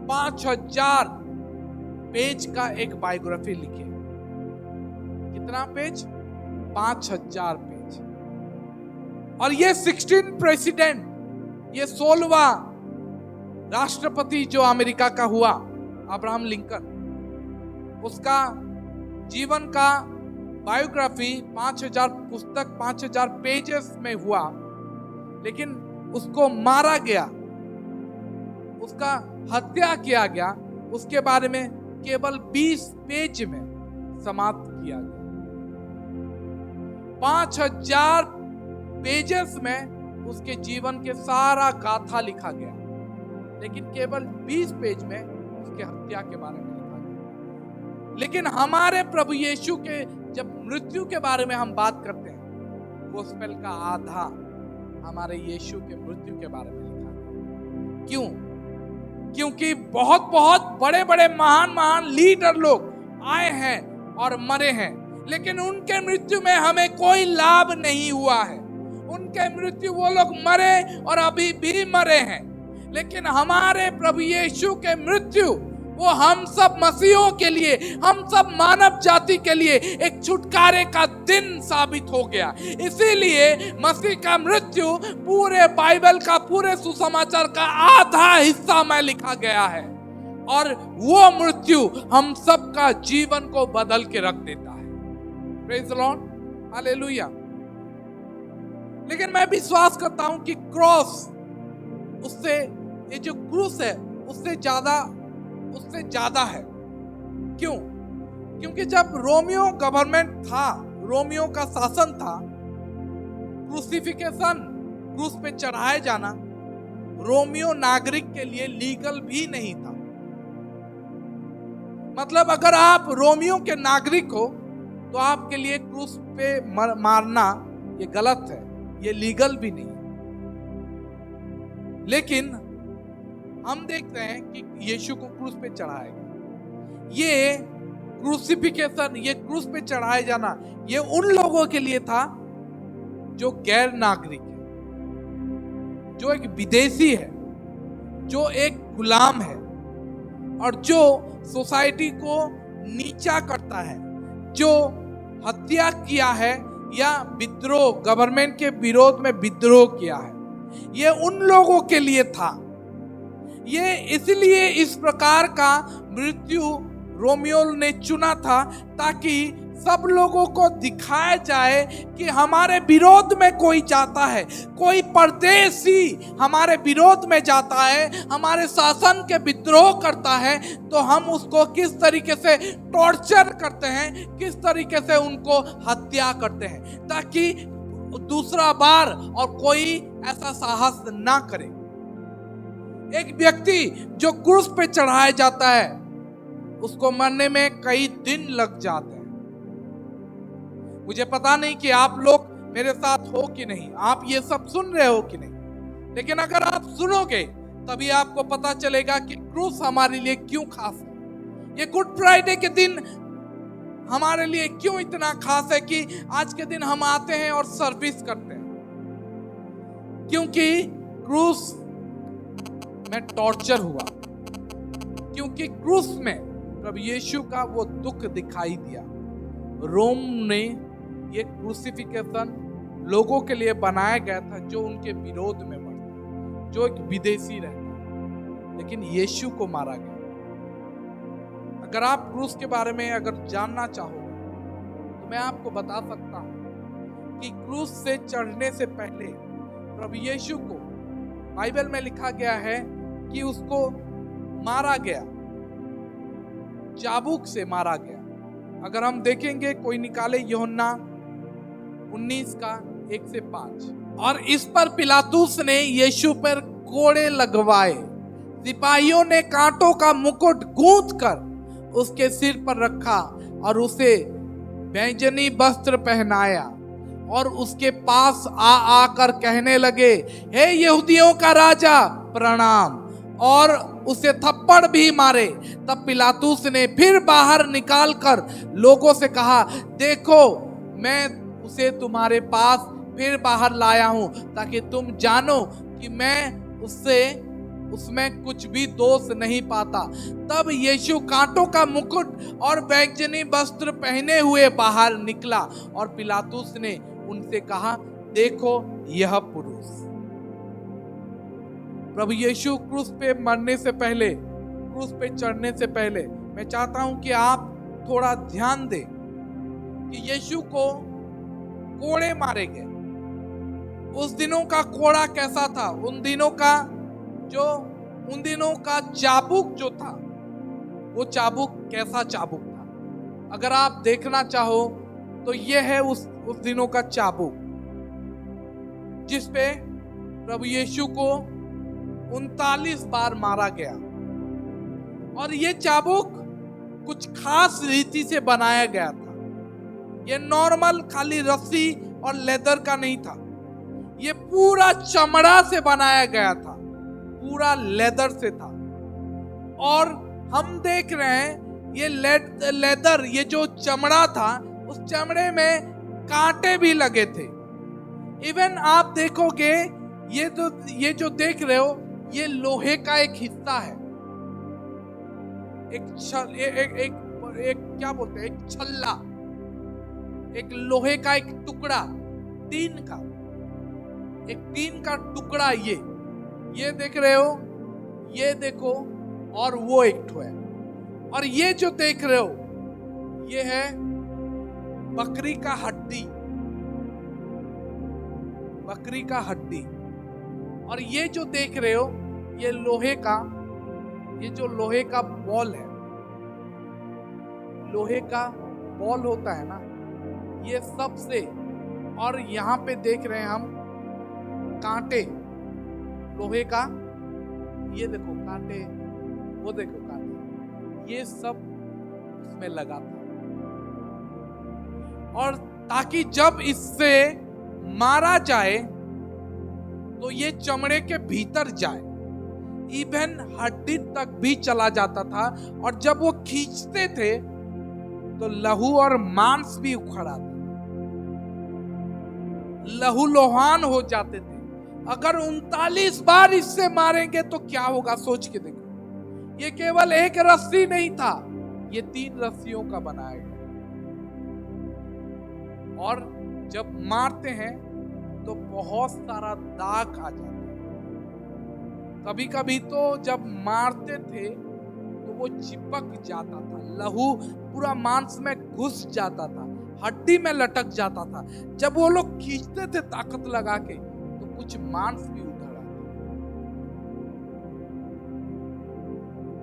5000 पेज का एक बायोग्राफी लिखे। कितना पेज? 5000 पेज। और ये 16 प्रेसिडेंट, ये 16वां राष्ट्रपति जो अमेरिका का हुआ, अब्राहम लिंकन, उसका जीवन का बायोग्राफी 5000 पुस्तक, 5000 पेजेस में हुआ। लेकिन उसको मारा गया, उसका हत्या किया गया उसके बारे में केवल 20 पेज में समाप्त किया गया। 5000 पेजेस में उसके जीवन के सारा गाथा लिखा गया, लेकिन केवल 20 पेज में उसके हत्या के बारे में लिखा गया। लेकिन हमारे प्रभु यीशु के जब मृत्यु के बारे में हम बात करते हैं, गोस्पेल का आधा हमारे यीशु के मृत्यु के बारे में लिखा गया। क्यों? क्योंकि बहुत बहुत बड़े बड़े महान महान लीडर लोग आए हैं और मरे हैं, लेकिन उनके मृत्यु में हमें कोई लाभ नहीं हुआ है। उनके मृत्यु वो लोग मरे और अभी भी मरे हैं, लेकिन हमारे प्रभु यीशु के मृत्यु वो हम सब मसीहों के लिए, हम सब मानव जाति के लिए एक छुटकारे का दिन साबित हो गया। इसीलिए मसीह का मृत्यु पूरे बाइबल का, पूरे सुसमाचार का आधा हिस्सा में लिखा गया है, और वो मृत्यु हम सब का जीवन को बदल के रख देता है। Praise the Lord, hallelujah. लेकिन मैं विश्वास करता हूं कि क्रॉस उससे, ये जो क्रूस है उससे ज्यादा है। क्यों? क्योंकि जब रोमियो गवर्नमेंट था, रोमियो का शासन था, क्रूसिफिकेशन, क्रूस पे चढ़ाए जाना रोमियो नागरिक के लिए लीगल भी नहीं था। मतलब अगर आप रोमियो के नागरिक हो तो आपके लिए क्रूस पे मारना ये गलत है, ये लीगल भी नहीं है। लेकिन हम देखते हैं कि यीशु को क्रूस पे चढ़ाया गया। ये क्रूसिफिकेशन, ये क्रूस पे चढ़ाया जाना, ये उन लोगों के लिए था जो गैर नागरिक है, जो एक विदेशी है, जो एक गुलाम है, और जो सोसाइटी को नीचा करता है, जो हत्या किया है या विद्रोह, गवर्नमेंट के विरोध में विद्रोह किया है, ये उन लोगों के लिए था। ये इसलिए इस प्रकार का मृत्यु रोमियो ने चुना था, ताकि सब लोगों को दिखाया जाए कि हमारे विरोध में कोई जाता है, कोई परदेशी हमारे विरोध में जाता है, हमारे शासन के विद्रोह करता है, तो हम उसको किस तरीके से टॉर्चर करते हैं, किस तरीके से उनको हत्या करते हैं, ताकि दूसरा बार और कोई ऐसा साहस ना करे। एक व्यक्ति जो क्रूस पे चढ़ाया जाता है, उसको मरने में कई दिन लग जाते हैं। मुझे पता नहीं कि आप लोग मेरे साथ हो कि नहीं, आप ये सब सुन रहे हो कि नहीं, लेकिन अगर आप सुनोगे तभी आपको पता चलेगा कि क्रूस हमारे लिए क्यों खास है। ये गुड फ्राइडे के दिन हमारे लिए क्यों इतना खास है कि आज के दिन हम आते हैं और सर्विस करते हैं, क्योंकि क्रूस में टॉर्चर हुआ, क्योंकि क्रूस में प्रभु यीशु का वो दुख दिखाई दिया। रोम ने ये क्रूसिफिकेशन लोगों के लिए बनाया गया था जो उनके विरोध में मरता, जो एक विदेशी रहता, लेकिन यीशु को मारा गया। अगर आप क्रूस के बारे में अगर जानना चाहोगे तो मैं आपको बता सकता हूं कि क्रूस से चढ़ने से पहले प्रभु यीशु को बाइबल में लिखा गया है कि उसको मारा गया, चाबुक से मारा गया। अगर हम देखेंगे, कोई निकाले यूहन्ना 19 का 1 से 5। और इस पर पिलातुस ने यीशु पर कोड़े लगवाए, सिपाहियों ने कांटों का मुकुट गूंथ कर उसके सिर पर रखा और उसे बैंजनी वस्त्र पहनाया, और उसके पास आकर कहने लगे, हे यहूदियों का राजा प्रणाम, और उसे थप्पड़ भी मारे। तब पिलातुस ने फिर बाहर निकालकर लोगों से कहा, देखो मैं उसे तुम्हारे पास फिर बाहर लाया हूं, ताकि तुम जानो कि मैं उसमें कुछ भी दोष नहीं पाता। तब यीशु कांटों का मुकुट और बैंजनी वस्त्र पहने हुए बाहर निकला, और पिलातुस ने उनसे कहा, देखो यह पुरुष। प्रभु यीशु क्रूस पे मरने से पहले, क्रूस पे चढ़ने से पहले, मैं चाहता हूं कि आप थोड़ा ध्यान दें कि यीशु को कोड़े मारे गए। उस दिनों का कोड़ा कैसा था? उन दिनों का चाबुक जो था वो चाबुक कैसा चाबुक था। अगर आप देखना चाहो तो ये है उस दिनों का चाबुक, जिस पे प्रभु यीशु को 39 बार मारा गया। और ये चाबुक कुछ खास रीति से बनाया गया था। ये नॉर्मल खाली रस्सी और लेदर का नहीं था, ये पूरा चमड़ा से बनाया गया था, पूरा लेदर से था। और हम देख रहे हैं ये लेदर, ये जो चमड़ा था, उस चमड़े में कांटे भी लगे थे। इवन आप देखोगे ये जो देख रहे हो, ये लोहे का एक हिस्सा है, एक क्या बोलते हैं, एक छल्ला, एक लोहे का एक टुकड़ा, टीन का टुकड़ा। ये देख रहे हो, ये देखो, और वो एक ठो है। और ये जो देख रहे हो, ये है बकरी का हड्डी, बकरी का हड्डी। और ये जो देख रहे हो, ये ये जो लोहे का बॉल है, लोहे का बॉल होता है ना, ये सब से। और यहाँ पे देख रहे हैं हम कांटे, लोहे का, ये देखो कांटे, वो देखो कांटे, ये सब उसमें लगा था। और ताकि जब इससे मारा जाए तो ये चमड़े के भीतर जाए, इवन हड्डी तक भी चला जाता था। और जब वो खींचते थे तो लहू और मांस भी उखड़ आते, लहू लोहान हो जाते थे। अगर 39 बार इससे मारेंगे तो क्या होगा, सोच के देखो। ये केवल एक रस्सी नहीं था, ये 3 रस्सियों का बनाया गया। और जब मारते हैं तो बहुत सारा दाग आ जाता है। कभी कभी तो जब मारते थे तो वो चिपक जाता था, लहू पूरा मांस में घुस जाता था, हड्डी में लटक जाता था। जब वो लोग खींचते थे ताकत लगा के तो कुछ मांस भी उधर आता।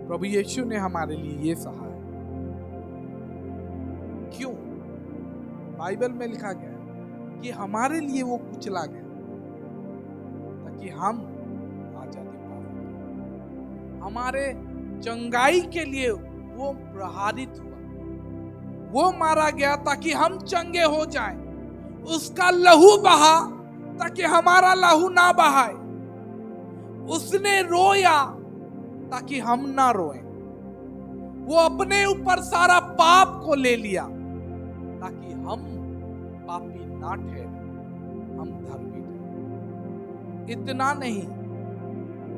प्रभु यीशु ने हमारे लिए ये सहा है। क्यों? बाइबल में लिखा गया है कि हमारे लिए वो कुचला गया ताकि हम आजादी पा सकें। हमारे चंगाई के लिए वो प्रहारित हुआ, वो मारा गया ताकि हम चंगे हो जाएं। उसका लहू बहा ताकि हमारा लहू ना बहाए। उसने रोया ताकि हम ना रोएं। वो अपने ऊपर सारा पाप को ले लिया ताकि हम पापी ना ठहरे, हम धर्मी ठहरे। इतना नहीं,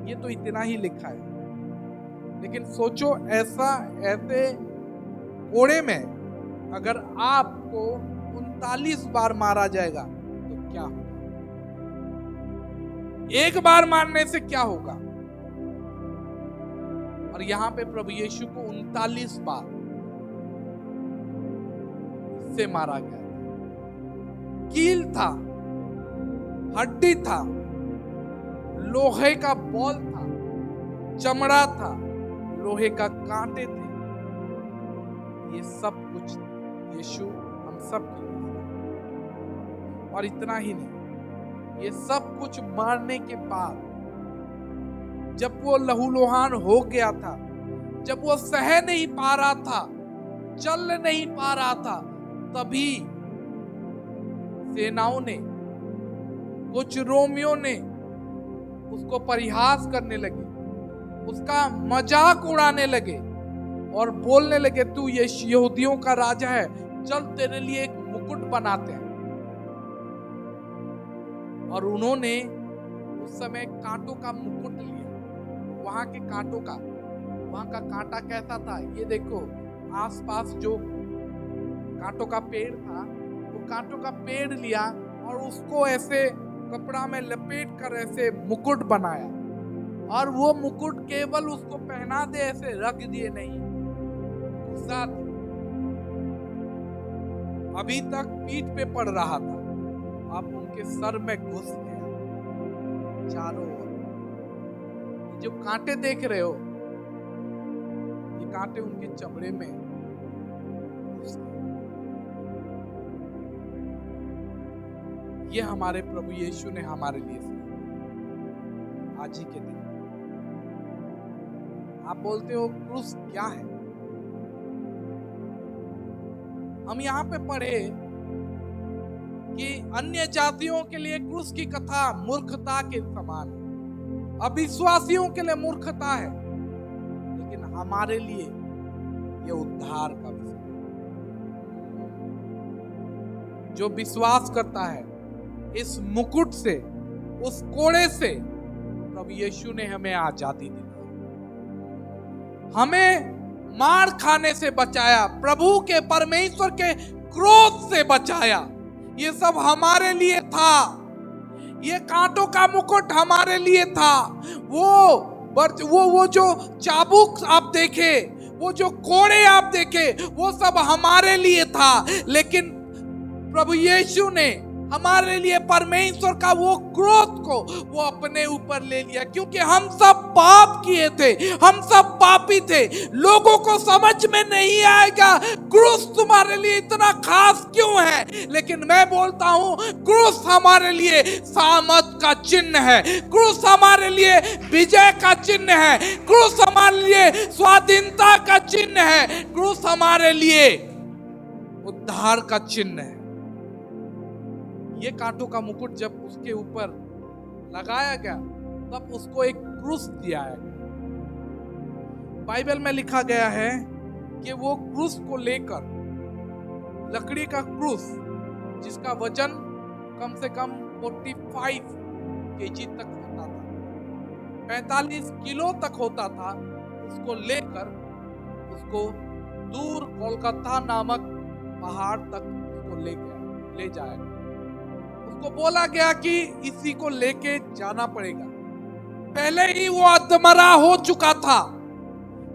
ये तो इतना ही लिखा है, लेकिन सोचो ऐसे कोड़े में अगर आपको 39 बार मारा जाएगा तो क्या होगा? एक बार मारने से क्या होगा? और यहां पे प्रभु यीशु को 39 बार से मारा गया। कील था, हड्डी था, लोहे का बॉल था, चमड़ा था, लोहे का कांटे थे। ये सब कुछ यीशु हम सब के लिए। और इतना ही नहीं, ये सब कुछ मारने के बाद जब वो लहूलुहान हो गया था, जब वो सह नहीं पा रहा था, चल नहीं पा रहा था, तभी सेनाओं ने, कुछ रोमियों ने उसको परिहास करने लगे, उसका मजाक उड़ाने लगे और बोलने लगे, तू ये यहूदियों का राजा है, चल तेरे लिए एक मुकुट बनाते हैं। और उन्होंने उस समय कांटों का मुकुट लिया। वहां के कांटों का, वहां का कांटा कैसा था ये देखो, आसपास जो कांटों का पेड़ था, वो कांटों का पेड़ लिया और उसको ऐसे कपड़ा में लपेट कर ऐसे मुकुट बनाया। और वो मुकुट केवल उसको पहना दे, ऐसे रख दिए नहीं, घुसा दिया। अभी तक पीठ पे पड़ रहा था, अब उनके सर में घुस गया चारों ओर। जो कांटे देख रहे हो, ये कांटे उनके चमड़े में घुस गए। ये हमारे प्रभु यीशु ने हमारे लिए किया आज ही के दिन। आप बोलते हो क्रूस क्या है? हम यहाँ पे पढ़े कि अन्य जातियों के लिए क्रूस की कथा मूर्खता के समान है, अविश्वासियों के लिए मूर्खता है, लेकिन हमारे लिए यह उद्धार का विषय है। जो विश्वास करता है, इस मुकुट से, उस कोड़े से प्रभु यीशु ने हमें आजादी दी, हमें मार खाने से बचाया, प्रभु के परमेश्वर के क्रोध से बचाया। ये सब हमारे लिए था। ये कांटों का मुकुट हमारे लिए था। वो जो चाबुक आप देखे, वो जो कोड़े आप देखे, वो सब हमारे लिए था। लेकिन प्रभु यीशु ने हमारे लिए परमेश्वर का वो क्रोध को वो अपने ऊपर ले लिया, क्योंकि हम सब पाप किए थे, हम सब पापी थे। लोगों को समझ में नहीं आएगा क्रूस तुम्हारे लिए इतना खास क्यों है, लेकिन मैं बोलता हूं क्रूस हमारे लिए सामर्थ का चिन्ह है, क्रूस हमारे लिए विजय का चिन्ह है, क्रूस हमारे लिए स्वाधीनता का चिन्ह है, क्रूस हमारे लिए उद्धार का चिन्ह है। ये कांटों का मुकुट जब उसके ऊपर लगाया गया, तब उसको एक क्रूस दिया गया। बाइबल में लिखा गया है कि वो क्रूस को लेकर, लकड़ी का क्रूस जिसका वजन कम से कम 45 केजी तक होता था, 45 किलो तक होता था, उसको लेकर उसको दूर कोलकाता नामक पहाड़ तक उसको ले जाएगा। उसको बोला गया कि इसी को लेके जाना पड़ेगा। पहले ही वो अधमरा हो चुका था,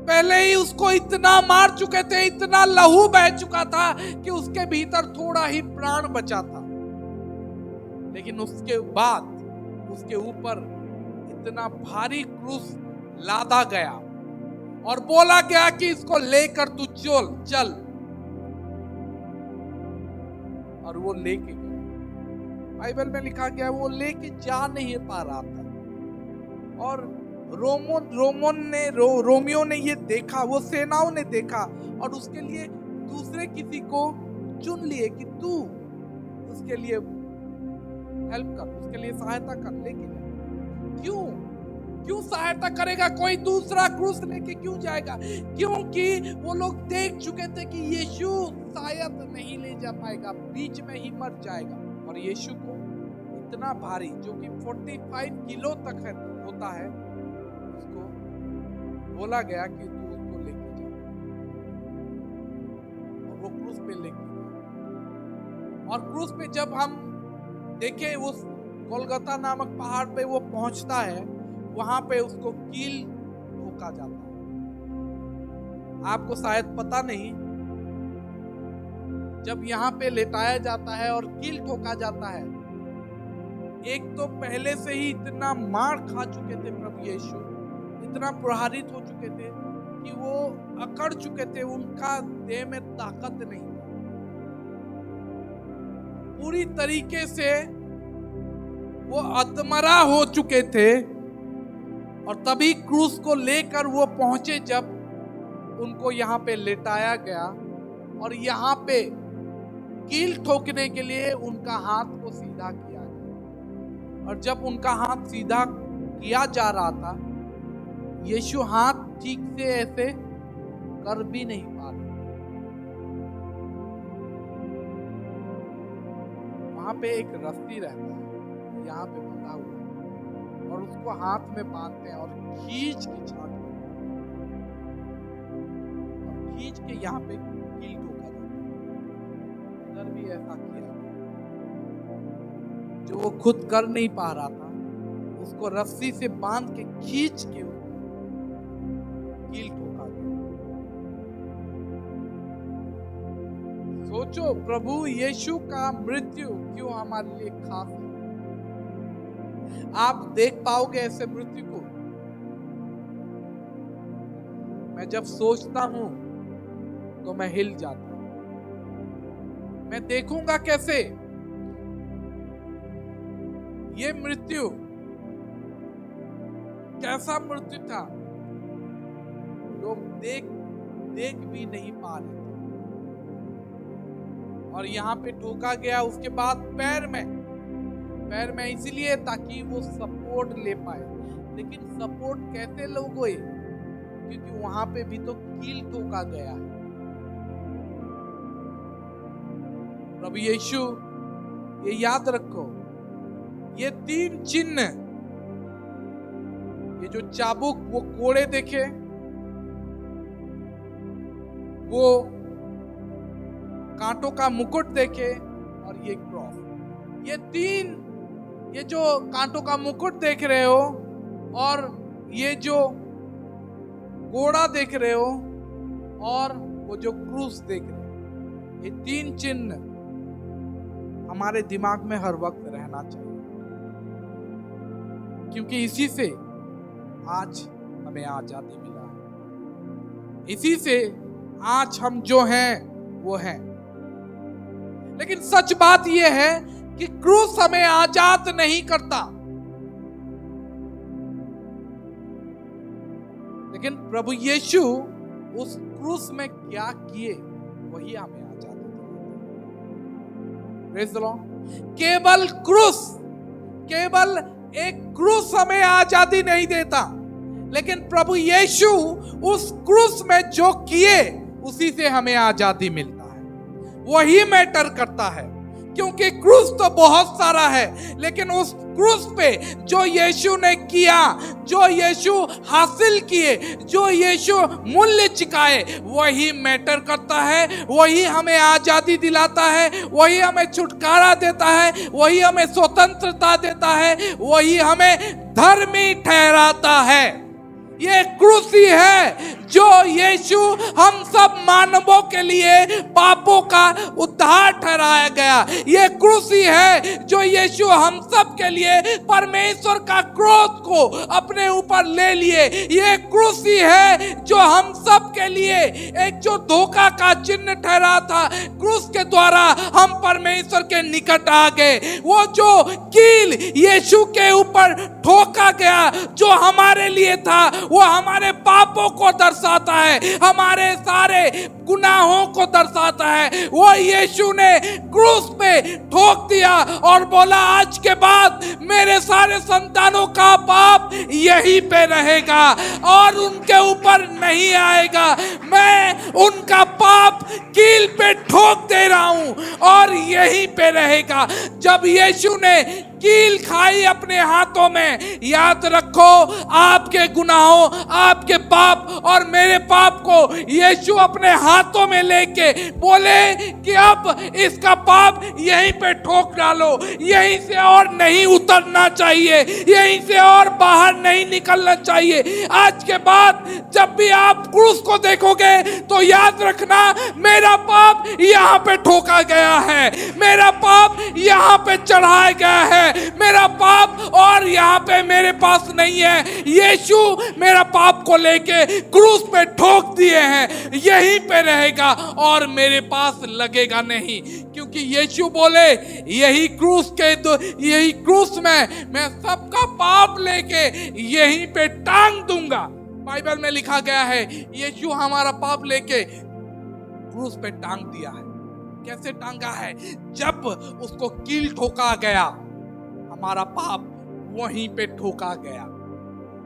पहले ही उसको इतना मार चुके थे, इतना लहू बह चुका था कि उसके भीतर थोड़ा ही प्राण बचा था। लेकिन उसके बाद उसके ऊपर इतना भारी क्रूस लादा गया और बोला गया कि इसको लेकर तू चल। और वो लेके गया। बाइबल में लिखा गया वो लेके जा नहीं पा रहा था। और रोमियो ने ये देखा, वो सेनाओं ने देखा और उसके लिए दूसरे किसी को चुन लिए कि तू उसके लिए हेल्प कर, उसके लिए सहायता कर। लेकिन क्यों सहायता करेगा? कोई दूसरा क्रूस लेके क्यों जाएगा? क्योंकि वो लोग देख चुके थे कि यीशु शायद नहीं ले जा पाएगा, बीच में ही मर जाएगा। और यीशु को इतना भारी, जो कि 45 किलो तक होता है, उसको बोला गया कि तू उसको लेके जा। और वो क्रूस पे लेके गया। और क्रूस पे जब हम देखे, उस कोलकाता नामक पहाड़ पे वो पहुंचता है, वहां पे उसको कील ठोका जाता है। आपको शायद पता नहीं, जब यहाँ पे लेटाया जाता है और कील ठोका जाता है, एक तो पहले से ही इतना मार खा चुके थे प्रभु यीशु, इतना प्रहारित हो चुके थे कि वो अकड़ चुके थे, उनका देह में ताकत नहीं थी, पूरी तरीके से वो अधमरा हो चुके थे। और तभी क्रूस को लेकर वो पहुंचे, जब उनको यहाँ पे लेटाया गया और यहाँ पे कील ठोकने के लिए उनका हाथ को सीधा किया गया। और जब उनका हाथ सीधा किया जा रहा था, यीशु हाथ ठीक से ऐसे कर भी नहीं पा रहे। वहां पे एक रस्सी रहता है, यहाँ पे बंधा हुआ, और उसको हाथ में बांधते हैं और खींच के छांटते हैं, और खींच के यहाँ पे कील ठोका जाता है। उधर भी ऐसा किया, जो वो खुद कर नहीं पा रहा था, उसको रस्सी से बांध के खींच के कील ठोका गया। सोचो प्रभु यीशु का मृत्यु क्यों हमारे लिए खास है। आप देख पाओगे ऐसे मृत्यु को? मैं जब सोचता हूं तो मैं हिल जाता हूं। मैं देखूंगा कैसे ये मृत्यु कैसा मृत्यु था, लोग देख भी नहीं पा रहे थे। और यहाँ पे ठोका गया, उसके बाद पैर में इसलिए ताकि वो सपोर्ट ले पाए। लेकिन सपोर्ट कैसे लोगे, क्योंकि वहां पे भी तो कील ठोका गया है। प्रभु यीशु, ये याद रखो, ये 3 चिन्ह, ये जो चाबुक, वो कोड़े देखे, वो कांटों का मुकुट देखे, और ये क्रॉस, ये 3, ये जो कांटों का मुकुट देख रहे हो और ये जो कोड़ा देख रहे हो और वो जो क्रूस देख रहे हो, ये 3 चिन्ह हमारे दिमाग में हर वक्त रहना चाहिए, क्योंकि इसी से आज हमें आजादी मिला है, इसी से आज हम जो हैं वो हैं। लेकिन सच बात यह है कि क्रूस हमें आजाद नहीं करता, लेकिन प्रभु यीशु उस क्रूस में क्या किए वही हमें आजादी देता। Praise the Lord. केवल क्रूस, केवल एक क्रूस हमें आजादी नहीं देता, लेकिन प्रभु यीशु उस क्रूस में जो किए उसी से हमें आजादी मिलता है, वही मैटर करता है। क्योंकि क्रूस तो बहुत सारा है, लेकिन उस क्रूस पे जो यीशु ने किया, जो यीशु हासिल किए, जो यीशु मूल्य चुकाए, वही मैटर करता है, वही हमें आजादी दिलाता है, वही हमें छुटकारा देता है, वही हमें स्वतंत्रता देता है, वही हमें धर्मी ठहराता है। ये क्रूस ही है जो यीशु हम सब मानवों के लिए पापों का उद्धार ठहराया गया। ये क्रूस ही है जो यीशु हम सब के लिए परमेश्वर का क्रोध को अपने ऊपर ले लिए। ये क्रूस ही है जो हम सब के लिए एक जो धोखा का चिन्ह ठहरा था, क्रूस के द्वारा हम परमेश्वर के निकट आ गए। वो जो कील यीशु के ऊपर ठोका गया, जो हमारे लिए था, वो हमारे पापों को दर्शाता है, हमारे सारे गुनाहों को दर्शाता है। वो यीशु ने क्रूस पे ठोक दिया और बोला, आज के बाद मेरे सारे संतानों का पाप यहीं पे रहेगा और उनके ऊपर नहीं आएगा। मैं उनका पाप कील पे ठोक दे रहा हूं और यहीं पे रहेगा। जब यीशु ने कील खाई अपने हाथों में, याद रखो, आपके गुनाहों, आपके पाप और मेरे पाप को यीशु अपने हाथों में लेके बोले कि अब इसका पाप यहीं पे ठोक डालो, यहीं से और नहीं उतरना चाहिए, यहीं से और बाहर नहीं निकलना चाहिए। आज के बाद जब भी आप क्रूस को देखोगे तो याद रखना, मेरा पाप यहाँ पे ठोका गया है, मेरा पाप यहाँ पे चढ़ाया गया है, मेरा पाप और यहाँ पे मेरे पास नहीं है। यीशु मेरा पाप को लेके क्रूस पे ठोक दिए हैं, यहीं पे रहेगा और मेरे पास लगेगा नहीं, क्योंकि यीशु बोले यही क्रूस में मैं सबका पाप लेके यहीं पे टांग दूंगा। बाइबल में लिखा गया है यीशु हमारा पाप लेके क्रूस पे टांग दिया है। कैसे टांगा है? जब उसको कील ठोका गया, हमारा पाप वहीं पे ठोका गया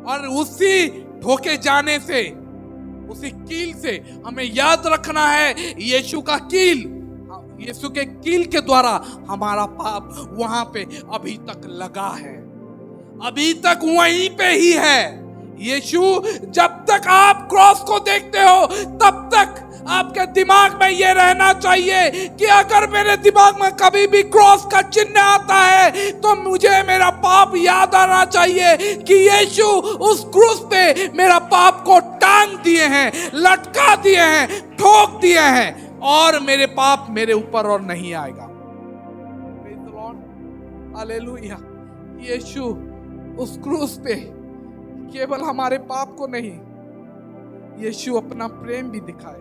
और उसी ठोके जाने से, उसी कील से हमें याद रखना है, यीशु का कील, यीशु के कील के द्वारा हमारा पाप वहां पे अभी तक लगा है, अभी तक वहीं पे ही है। यीशु, जब तक आप क्रॉस को देखते हो तब तक आपके दिमाग में यह रहना चाहिए कि अगर मेरे दिमाग में कभी भी क्रॉस का चिन्ह आता है तो मुझे मेरा पाप याद आना चाहिए कि यीशु उस क्रूस पे मेरा पाप को टांग दिए हैं, लटका दिए हैं, ठोक दिए हैं और मेरे पाप मेरे ऊपर और नहीं आएगा। Praise the Lord, hallelujah. यीशु उस क्रूस पे केवल हमारे पाप को नहीं, यीशु अपना प्रेम भी दिखाए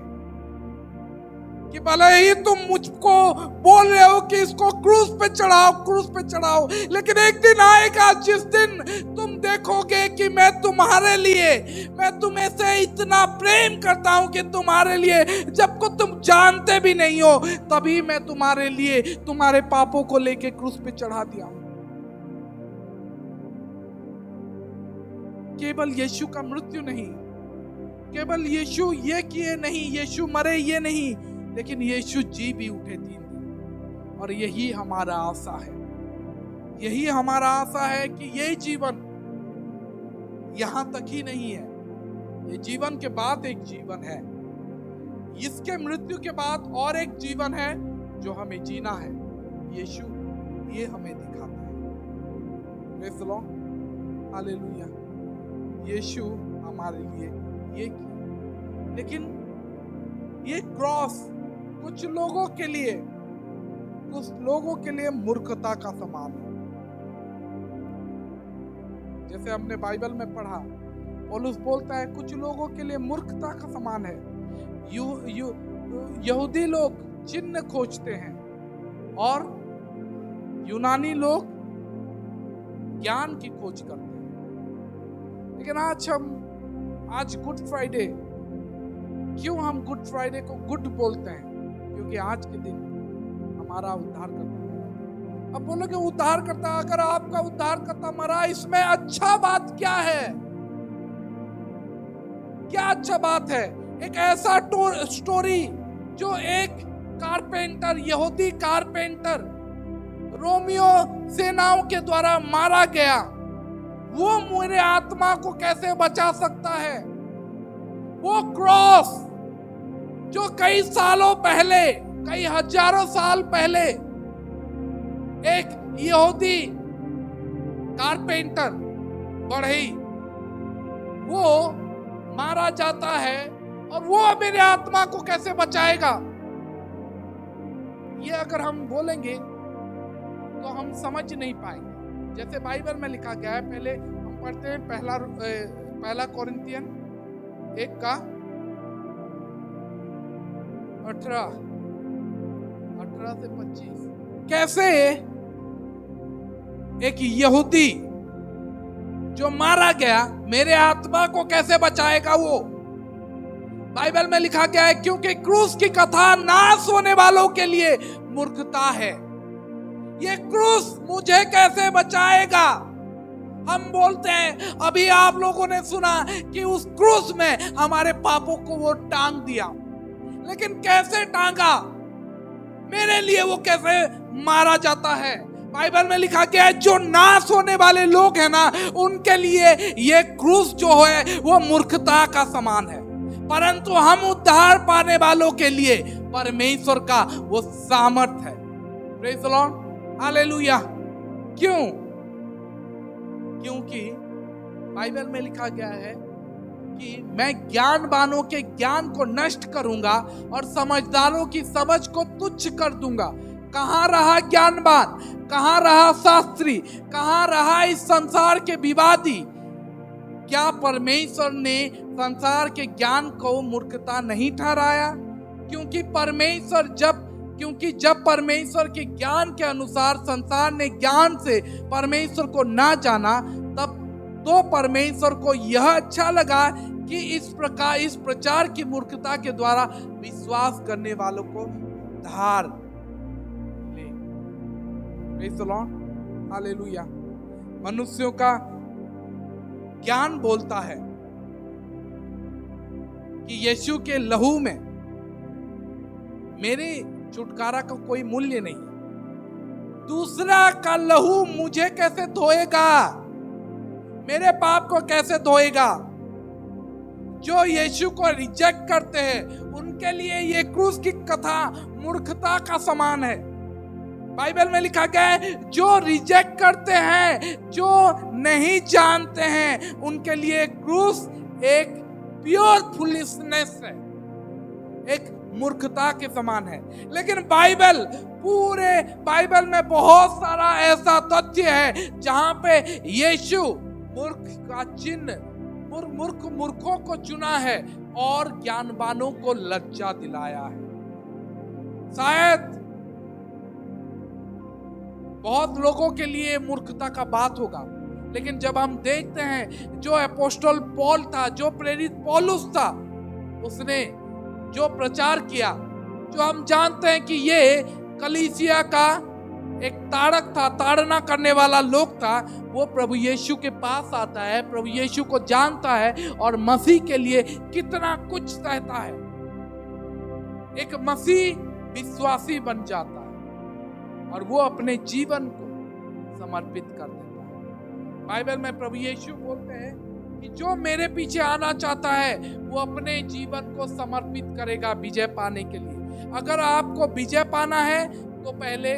कि भले ही तुम मुझको बोल रहे हो कि इसको क्रूस पे चढ़ाओ, लेकिन एक दिन आएगा जिस दिन तुम देखोगे कि मैं तुम्हें से इतना प्रेम करता हूं कि तुम्हारे लिए जब को तुम जानते भी नहीं हो, तभी मैं तुम्हारे लिए तुम्हारे पापों को लेके क्रूस पे चढ़ा दिया हूं। केवल यीशु का मृत्यु नहीं, केवल यीशु ये किए नहीं, यीशु मरे ये नहीं, लेकिन यीशु जी भी उठे 3 दिन। और यही हमारा आशा है, यही हमारा आशा है कि ये जीवन यहां तक ही नहीं है, ये जीवन के बाद एक जीवन है, इसके मृत्यु के बाद और एक जीवन है जो हमें जीना है। यीशु ये हमें दिखाता है। Praise the Lord, hallelujah. यीशु हमारे लिए ये किया, लेकिन ये क्रॉस कुछ लोगों के लिए मूर्खता का समान है। जैसे हमने बाइबल में पढ़ा, पौलुस बोलता है कुछ लोगों के लिए मूर्खता का समान है। यहूदी लोग चिन्ह खोजते हैं और यूनानी लोग ज्ञान की खोज करते हैं। लेकिन आज गुड फ्राइडे, क्यों हम गुड फ्राइडे को गुड बोलते हैं? क्योंकि आज के दिन हमारा उद्धार करता। अब बोलोगे उद्धार करता, अगर आपका उद्धार करता मरा, इसमें अच्छा बात क्या है? क्या अच्छा बात है? एक ऐसा स्टोरी जो एक कारपेंटर, यहूदी कारपेंटर रोमियो सेनाओं के द्वारा मारा गया, वो मेरे आत्मा को कैसे बचा सकता है? वो क्रॉस जो कई सालों पहले, कई हजारों साल पहले एक यहूदी कारपेंटर बढ़ई वो मारा जाता है, और वो मेरे आत्मा को कैसे बचाएगा? ये अगर हम बोलेंगे तो हम समझ नहीं पाएंगे। जैसे बाइबल में लिखा गया है, पहले हम पढ़ते हैं पहला कोरिन्थियन 1:18 से 25। कैसे एक यहूदी जो मारा गया मेरे आत्मा को कैसे बचाएगा? वो बाइबल में लिखा गया है, क्योंकि क्रूस की कथा नाश होने वालों के लिए मूर्खता है। ये क्रूस मुझे कैसे बचाएगा? हम बोलते हैं, अभी आप लोगों ने सुना कि उस क्रूस में हमारे पापों को वो टांग दिया, लेकिन कैसे टांगा? मेरे लिए वो कैसे मारा जाता है? बाइबल में लिखा गया है, जो नाश होने वाले लोग हैं ना, उनके लिए ये क्रूस जो है वो मूर्खता का समान है, परंतु हम उद्धार पाने वालों के लिए परमेश्वर का वो सामर्थ है। Praise the Lord, hallelujah. क्यों? क्योंकि बाइबल में लिखा गया है कि मैं ज्ञानवानों के ज्ञान को नष्ट करूंगा और समझदारों की समझ को तुच्छ कर दूंगा। कहां रहा ज्ञानवान? कहां रहा शास्त्री? कहां रहा इस संसार के विवादी? क्या परमेश्वर ने संसार के ज्ञान को मूर्खता नहीं ठहराया? क्योंकि जब परमेश्वर के ज्ञान के अनुसार संसार ने ज्ञान से परमेश्वर को ना जाना, तब तो परमेश्वर को यह अच्छा लगा कि इस प्रचार की मूर्खता के द्वारा विश्वास करने वालों को उद्धार ले। Praise the Lord, hallelujah. मनुष्यों का ज्ञान बोलता है कि यीशु के लहू में मेरे छुटकारा का कोई मूल्य नहीं है। दूसरा का लहू मुझे कैसे धोएगा? मेरे पाप को कैसे धोएगा? जो यीशु को रिजेक्ट करते हैं उनके लिए ये क्रूस की कथा मूर्खता का समान है। बाइबल में लिखा गया है, जो रिजेक्ट करते हैं, जो नहीं जानते हैं, उनके लिए क्रूस एक प्योर फुलिशनेस है, एक मूर्खता के समान है। लेकिन पूरे बाइबल में बहुत सारा ऐसा तथ्य है जहां पे यीशु मूर्ख का चिन्ह, मूर्खों को चुना है, और ज्ञानवानों को लज्जा दिलाया है। शायद बहुत लोगों के लिए मूर्खता का बात होगा, लेकिन जब हम देखते हैं जो अपोस्टल पौल था, जो प्रेरित पौलुस था, उसने जो प्रचार किया, जो हम जानते हैं कि ये कलीसिया का एक ताड़क था, ताड़ना करने वाला लोग था, वो प्रभु यीशु के पास आता है, प्रभु यीशु को जानता है और मसीह के लिए कितना कुछ सहता है। एक मसीह विश्वासी बन जाता है और वो अपने जीवन को समर्पित कर देता है। बाइबल में प्रभु यीशु बोलते हैं कि जो मेरे पीछे आना चाहता है वो अपने जीवन को समर्पित करेगा विजय पाने के लिए। अगर आपको विजय पाना है तो पहले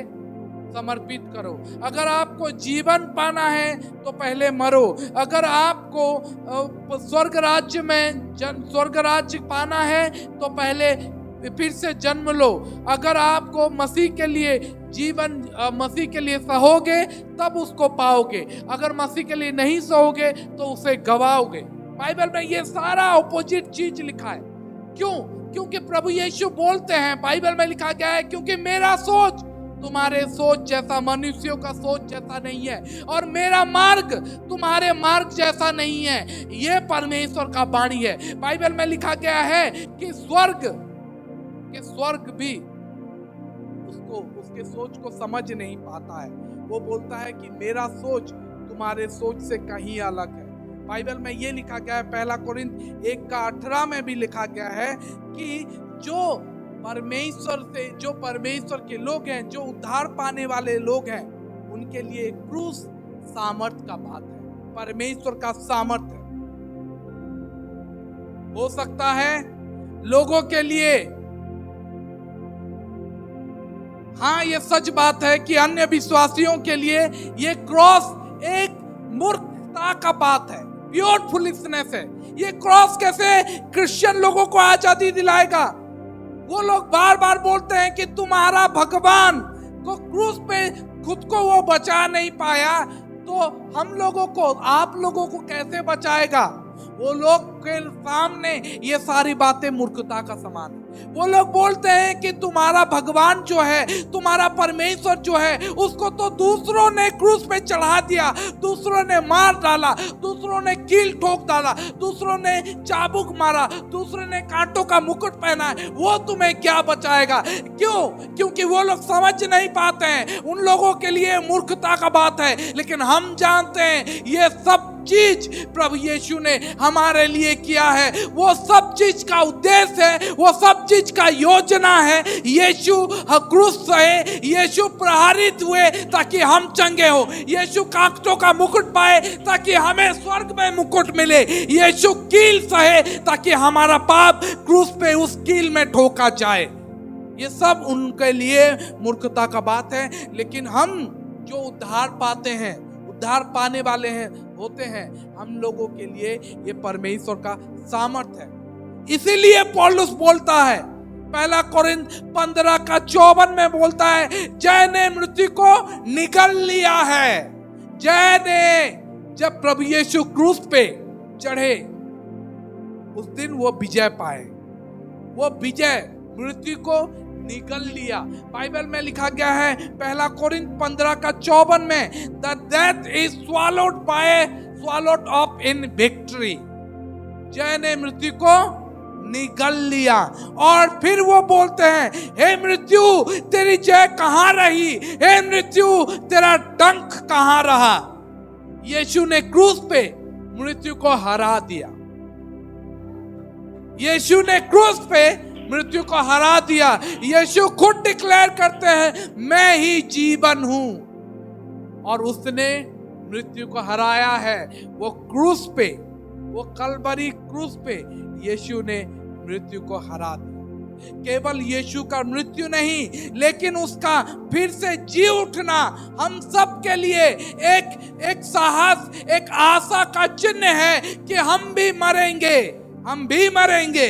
समर्पित करो। अगर आपको जीवन पाना है तो पहले मरो। अगर आपको स्वर्ग राज्य पाना है तो पहले फिर से जन्म लो। अगर आपको मसीह के लिए जीवन मसीह के लिए सहोगे तब उसको पाओगे, अगर मसीह के लिए नहीं सहोगे तो उसे गवाओगे। बाइबल में ये सारा ऑपोजिट चीज लिखा है। क्यों? क्योंकि प्रभु यीशु बोलते हैं, बाइबल में लिखा गया है, क्योंकि मेरा सोच तुम्हारे सोच जैसा, मनुष्यों का सोच जैसा नहीं है, और मेरा मार्ग तुम्हारे मार्ग जैसा नहीं है। ये परमेश्वर का वाणी है। बाइबल में लिखा गया है कि स्वर्ग भी उसके सोच को समझ नहीं पाता है। वो बोलता है कि मेरा सोच तुम्हारे सोच से कहीं अलग है। बाइबल में ये लिखा गया है, 1 कोरिन्थ 1:18 में भी लिखा गया है कि जो परमेश्वर के लोग हैं, जो उद्धार पाने वाले लोग हैं, उनके लिए क्रूस सामर्थ का बात है, परमेश्वर का सामर्थ है। हो सकता है लोगों के लिए, हाँ ये सच बात है कि अन्य विश्वासियों के लिए ये क्रॉस एक मूर्खता का बात है, प्योर फुलिशनेस है। ये क्रॉस कैसे क्रिश्चियन लोगों को आजादी दिलाएगा? वो लोग बार बार बोलते हैं कि तुम्हारा भगवान को क्रूस पे खुद को वो बचा नहीं पाया, तो हम लोगों को, आप लोगों को कैसे बचाएगा? वो लोग के सामने ये सारी बातें मूर्खता का समान है। वो लोग बोलते हैं कि तुम्हारा भगवान जो है, तुम्हारा परमेश्वर जो है, उसको तो दूसरों ने क्रूस पे चढ़ा दिया, दूसरों ने मार डाला, दूसरों ने कील ठोक डाला, दूसरों ने चाबुक मारा, दूसरों ने कांटों का मुकुट पहना है, वो तुम्हें क्या बचाएगा? क्यों? क्योंकि वो लोग समझ नहीं पाते हैं। उन लोगों के लिए मूर्खता का बात है, लेकिन हम जानते हैं ये सब चीज प्रभु यीशु ने हमारे लिए किया है। वो सब चीज का उद्देश्य है, वो सब चीज का योजना है। यीशु क्रूस सहे, यीशु प्रहारित हुए ताकि हम चंगे हो, यीशु कांटों का मुकुट पाए ताकि हमें स्वर्ग में मुकुट मिले, यीशु कील सहे ताकि हमारा पाप क्रूस पे उस कील में ठोका जाए। ये सब उनके लिए मूर्खता का बात है। लेकिन हम जो उद्धार पाते हैं, उद्धार पाने वाले होते हैं, हम लोगों के लिए ये परमेश्वर का सामर्थ है। इसीलिए पौलुस बोलता है 1 कोरिन्थ 15:54 में बोलता है, जय ने मृत्यु को निगल लिया है। जय ने, जब प्रभु यीशु क्रूस पे चढ़े उस दिन वो विजय पाए, वो विजय मृत्यु को निगल लिया। बाइबल में लिखा गया है 1 कोरिन्थ 15:54 में, the death is swallowed up in victory। जय ने मृत्यु को निगल लिया। और फिर वो बोलते हैं, हे मृत्यु तेरी जय कहां रही? हे मृत्यु तेरा डंक कहां रहा? यीशु ने क्रूस पे मृत्यु को हरा दिया। यीशु ने क्रूस पे मृत्यु को हरा दिया। यीशु खुद डिक्लेयर करते हैं, मैं ही जीवन हूं, और उसने मृत्यु को हराया है। वो क्रूस पे, वो कलवरी क्रूस पे यीशु ने मृत्यु को हरा दिया। केवल यीशु का मृत्यु नहीं, लेकिन उसका फिर से जी उठना हम सब के लिए एक साहस, एक आशा का चिन्ह है कि हम भी मरेंगे,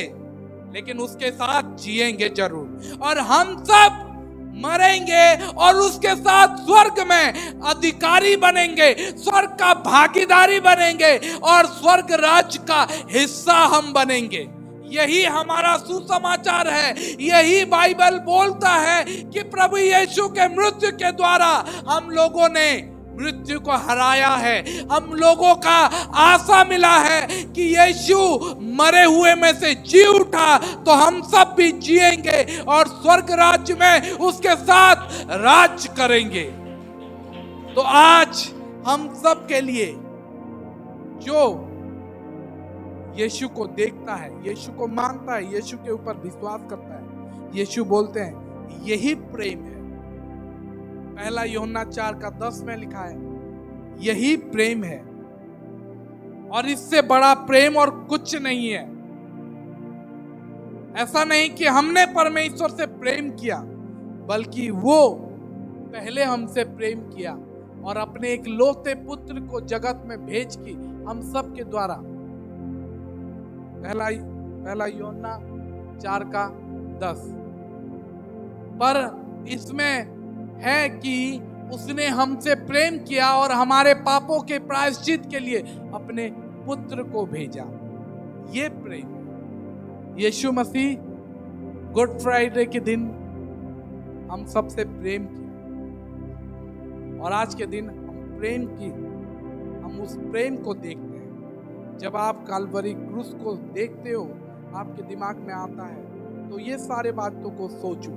लेकिन उसके साथ जिएंगे जरूर। और हम सब मरेंगे और उसके साथ स्वर्ग में अधिकारी बनेंगे, स्वर्ग का भागीदारी बनेंगे, और स्वर्ग राज्य का हिस्सा हम बनेंगे। यही हमारा सुसमाचार है। यही बाइबल बोलता है कि प्रभु यीशु के मृत्यु के द्वारा हम लोगों ने मृत्यु को हराया है। हम लोगों का आशा मिला है कि यीशु मरे हुए में से जी उठा तो हम सब भी जिएंगे और स्वर्ग राज्य में उसके साथ राज करेंगे। तो आज हम सब के लिए जो यीशु को देखता है, यीशु को मानता है, यीशु के ऊपर विश्वास करता है, यीशु बोलते हैं यही प्रेम है। पहला यूहन्ना 4:10 में लिखा है यही प्रेम है और इससे बड़ा प्रेम और कुछ नहीं है। ऐसा नहीं कि हमने परमेश्वर से प्रेम किया, बल्कि वो पहले हमसे प्रेम किया और अपने एक लौते पुत्र को जगत में भेज की हम सब के द्वारा। पहला यूहन्ना 4:10। पर इसमें है कि उसने हमसे प्रेम किया और हमारे पापों के प्रायश्चित के लिए अपने पुत्र को भेजा। ये प्रेम यीशु मसीह गुड फ्राइडे के दिन हम सबसे प्रेम किया और आज के दिन हम उस प्रेम को देखते हैं। जब आप काल्वरी क्रूस को देखते हो, आपके दिमाग में आता है तो ये सारे बातों को सोचो,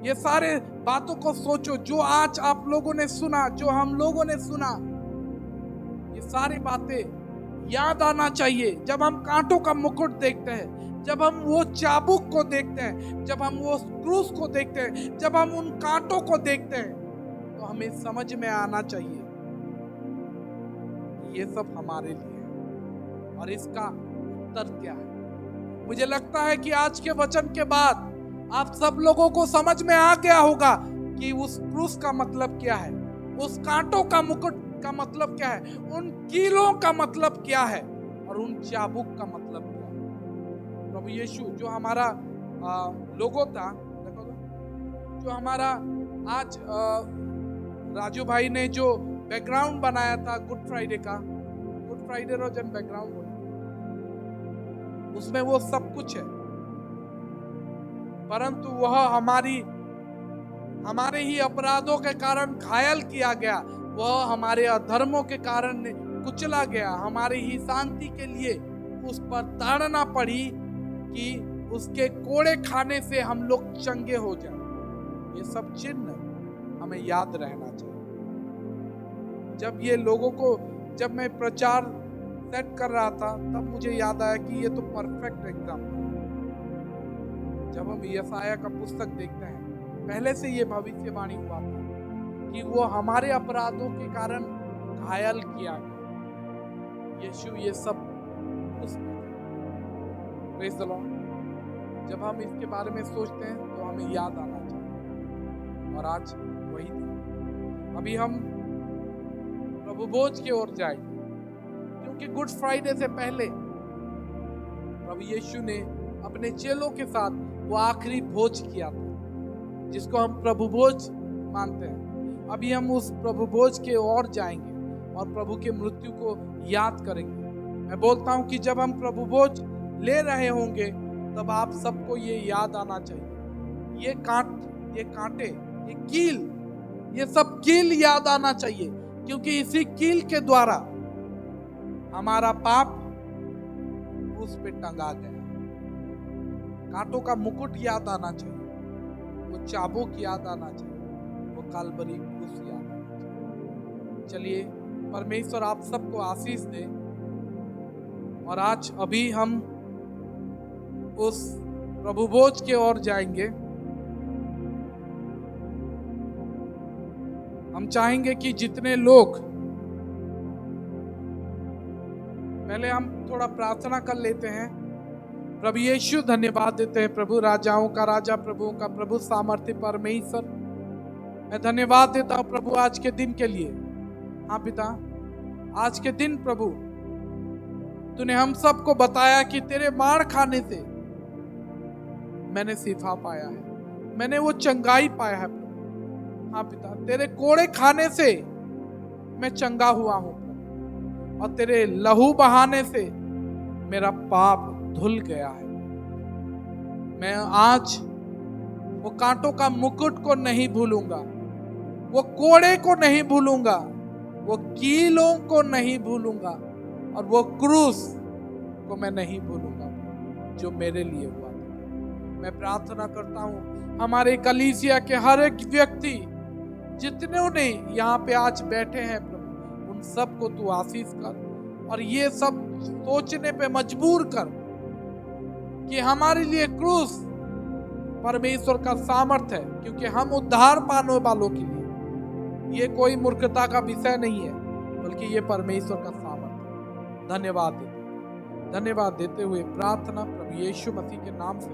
ये सारे बातों को सोचो जो आज आप लोगों ने सुना, जो हम लोगों ने सुना। ये सारी बातें याद आना चाहिए जब हम कांटों का मुकुट देखते हैं, जब हम वो चाबुक को देखते हैं, जब हम वो क्रूस को देखते हैं, जब हम उन कांटों को देखते हैं, तो हमें समझ में आना चाहिए कि ये सब हमारे लिए है और इसका उत्तर क्या है। मुझे लगता है कि आज के वचन के बाद आप सब लोगों को समझ में आ गया होगा कि उस क्रूस का मतलब क्या है, उस कांटों का मुकुट का मतलब क्या है, उन कीलों का मतलब क्या है और उन चाबुक का मतलब क्या है। प्रभु यीशु जो हमारा लोगो था, जो हमारा आज राजू भाई ने जो बैकग्राउंड बनाया था गुड फ्राइडे का, गुड फ्राइडे रोजन बैकग्राउंड, उसमें वो सब कुछ है, परंतु वह हमारे ही अपराधों के कारण घायल किया गया, वह हमारे अधर्मों के कारण कुचला गया, हमारी ही शांति के लिए उस पर ताड़ना पड़ी कि उसके कोड़े खाने से हम लोग चंगे हो जाए। ये सब चिन्ह हमें याद रहना चाहिए। जब ये लोगों को, जब मैं प्रचार सेट कर रहा था, तब मुझे याद आया कि ये तो परफेक्ट एग्जाम्पल। जब हम यशाया का पुस्तक देखते हैं, पहले से ये भविष्यवाणी हुआ था कि वो हमारे अपराधों के कारण घायल किया गया। यीशु ये सब प्रेज़ द लॉर्ड। जब हम इसके बारे में सोचते हैं तो हमें याद आना चाहिए। और आज वही दिन, अभी हम प्रभु भोज की ओर जाएंगे, क्योंकि गुड फ्राइडे से पहले प्रभु यीशु ने अपने चेलों के साथ वो आखिरी भोज किया था, जिसको हम प्रभु भोज मानते हैं। अभी हम उस प्रभु भोज के ओर जाएंगे और प्रभु के मृत्यु को याद करेंगे। मैं बोलता हूं कि जब हम प्रभु भोज ले रहे होंगे तब आप सबको ये याद आना चाहिए, ये कांटे, ये कील, ये सब कील याद आना चाहिए, क्योंकि इसी कील के द्वारा हमारा पाप उस पे टंगा गया। कांटों का मुकुट याद आना चाहिए, वो चाबुक याद आना चाहिए, वो काल्वरी क्रूस याद आना चाहिए। चलिए परमेश्वर आप सबको आशीष दे। और आज अभी हम उस प्रभु भोज के ओर जाएंगे। हम चाहेंगे कि जितने लोग, पहले हम थोड़ा प्रार्थना कर लेते हैं। प्रभु यीशु धन्यवाद देते हैं, प्रभु राजाओं का राजा, प्रभुओं का प्रभु, सामर्थ्य परमेश्वर, मैं धन्यवाद देता हूं प्रभु आज के दिन के लिए। हाँ पिता, आज के दिन प्रभु तूने हम सबको बताया कि तेरे मार खाने से मैंने शिफा पाया है, मैंने वो चंगाई पाया है। हाँ पिता, तेरे कोड़े खाने से मैं चंगा हुआ हूं और तेरे लहू बहाने से मेरा पाप धुल गया है। मैं आज वो कांटों का मुकुट को नहीं भूलूंगा, वो कोड़े को नहीं भूलूंगा, वो कीलों को नहीं भूलूंगा और वो क्रूस को मैं नहीं भूलूंगा जो मेरे लिए हुआ था। मैं प्रार्थना करता हूँ हमारे कलीसिया के हर एक व्यक्ति जितने ने यहाँ पे आज बैठे हैं प्रभु, उन सबको तू आशीष कर और ये सब सोचने पे मजबूर कर कि हमारे लिए क्रूस परमेश्वर का सामर्थ्य है, क्योंकि हम उद्धार पाने वालों के लिए ये कोई मूर्खता का विषय नहीं है, बल्कि ये परमेश्वर का सामर्थ्य है। धन्यवाद देते हुए प्रार्थना प्रभु यीशु मसीह के नाम से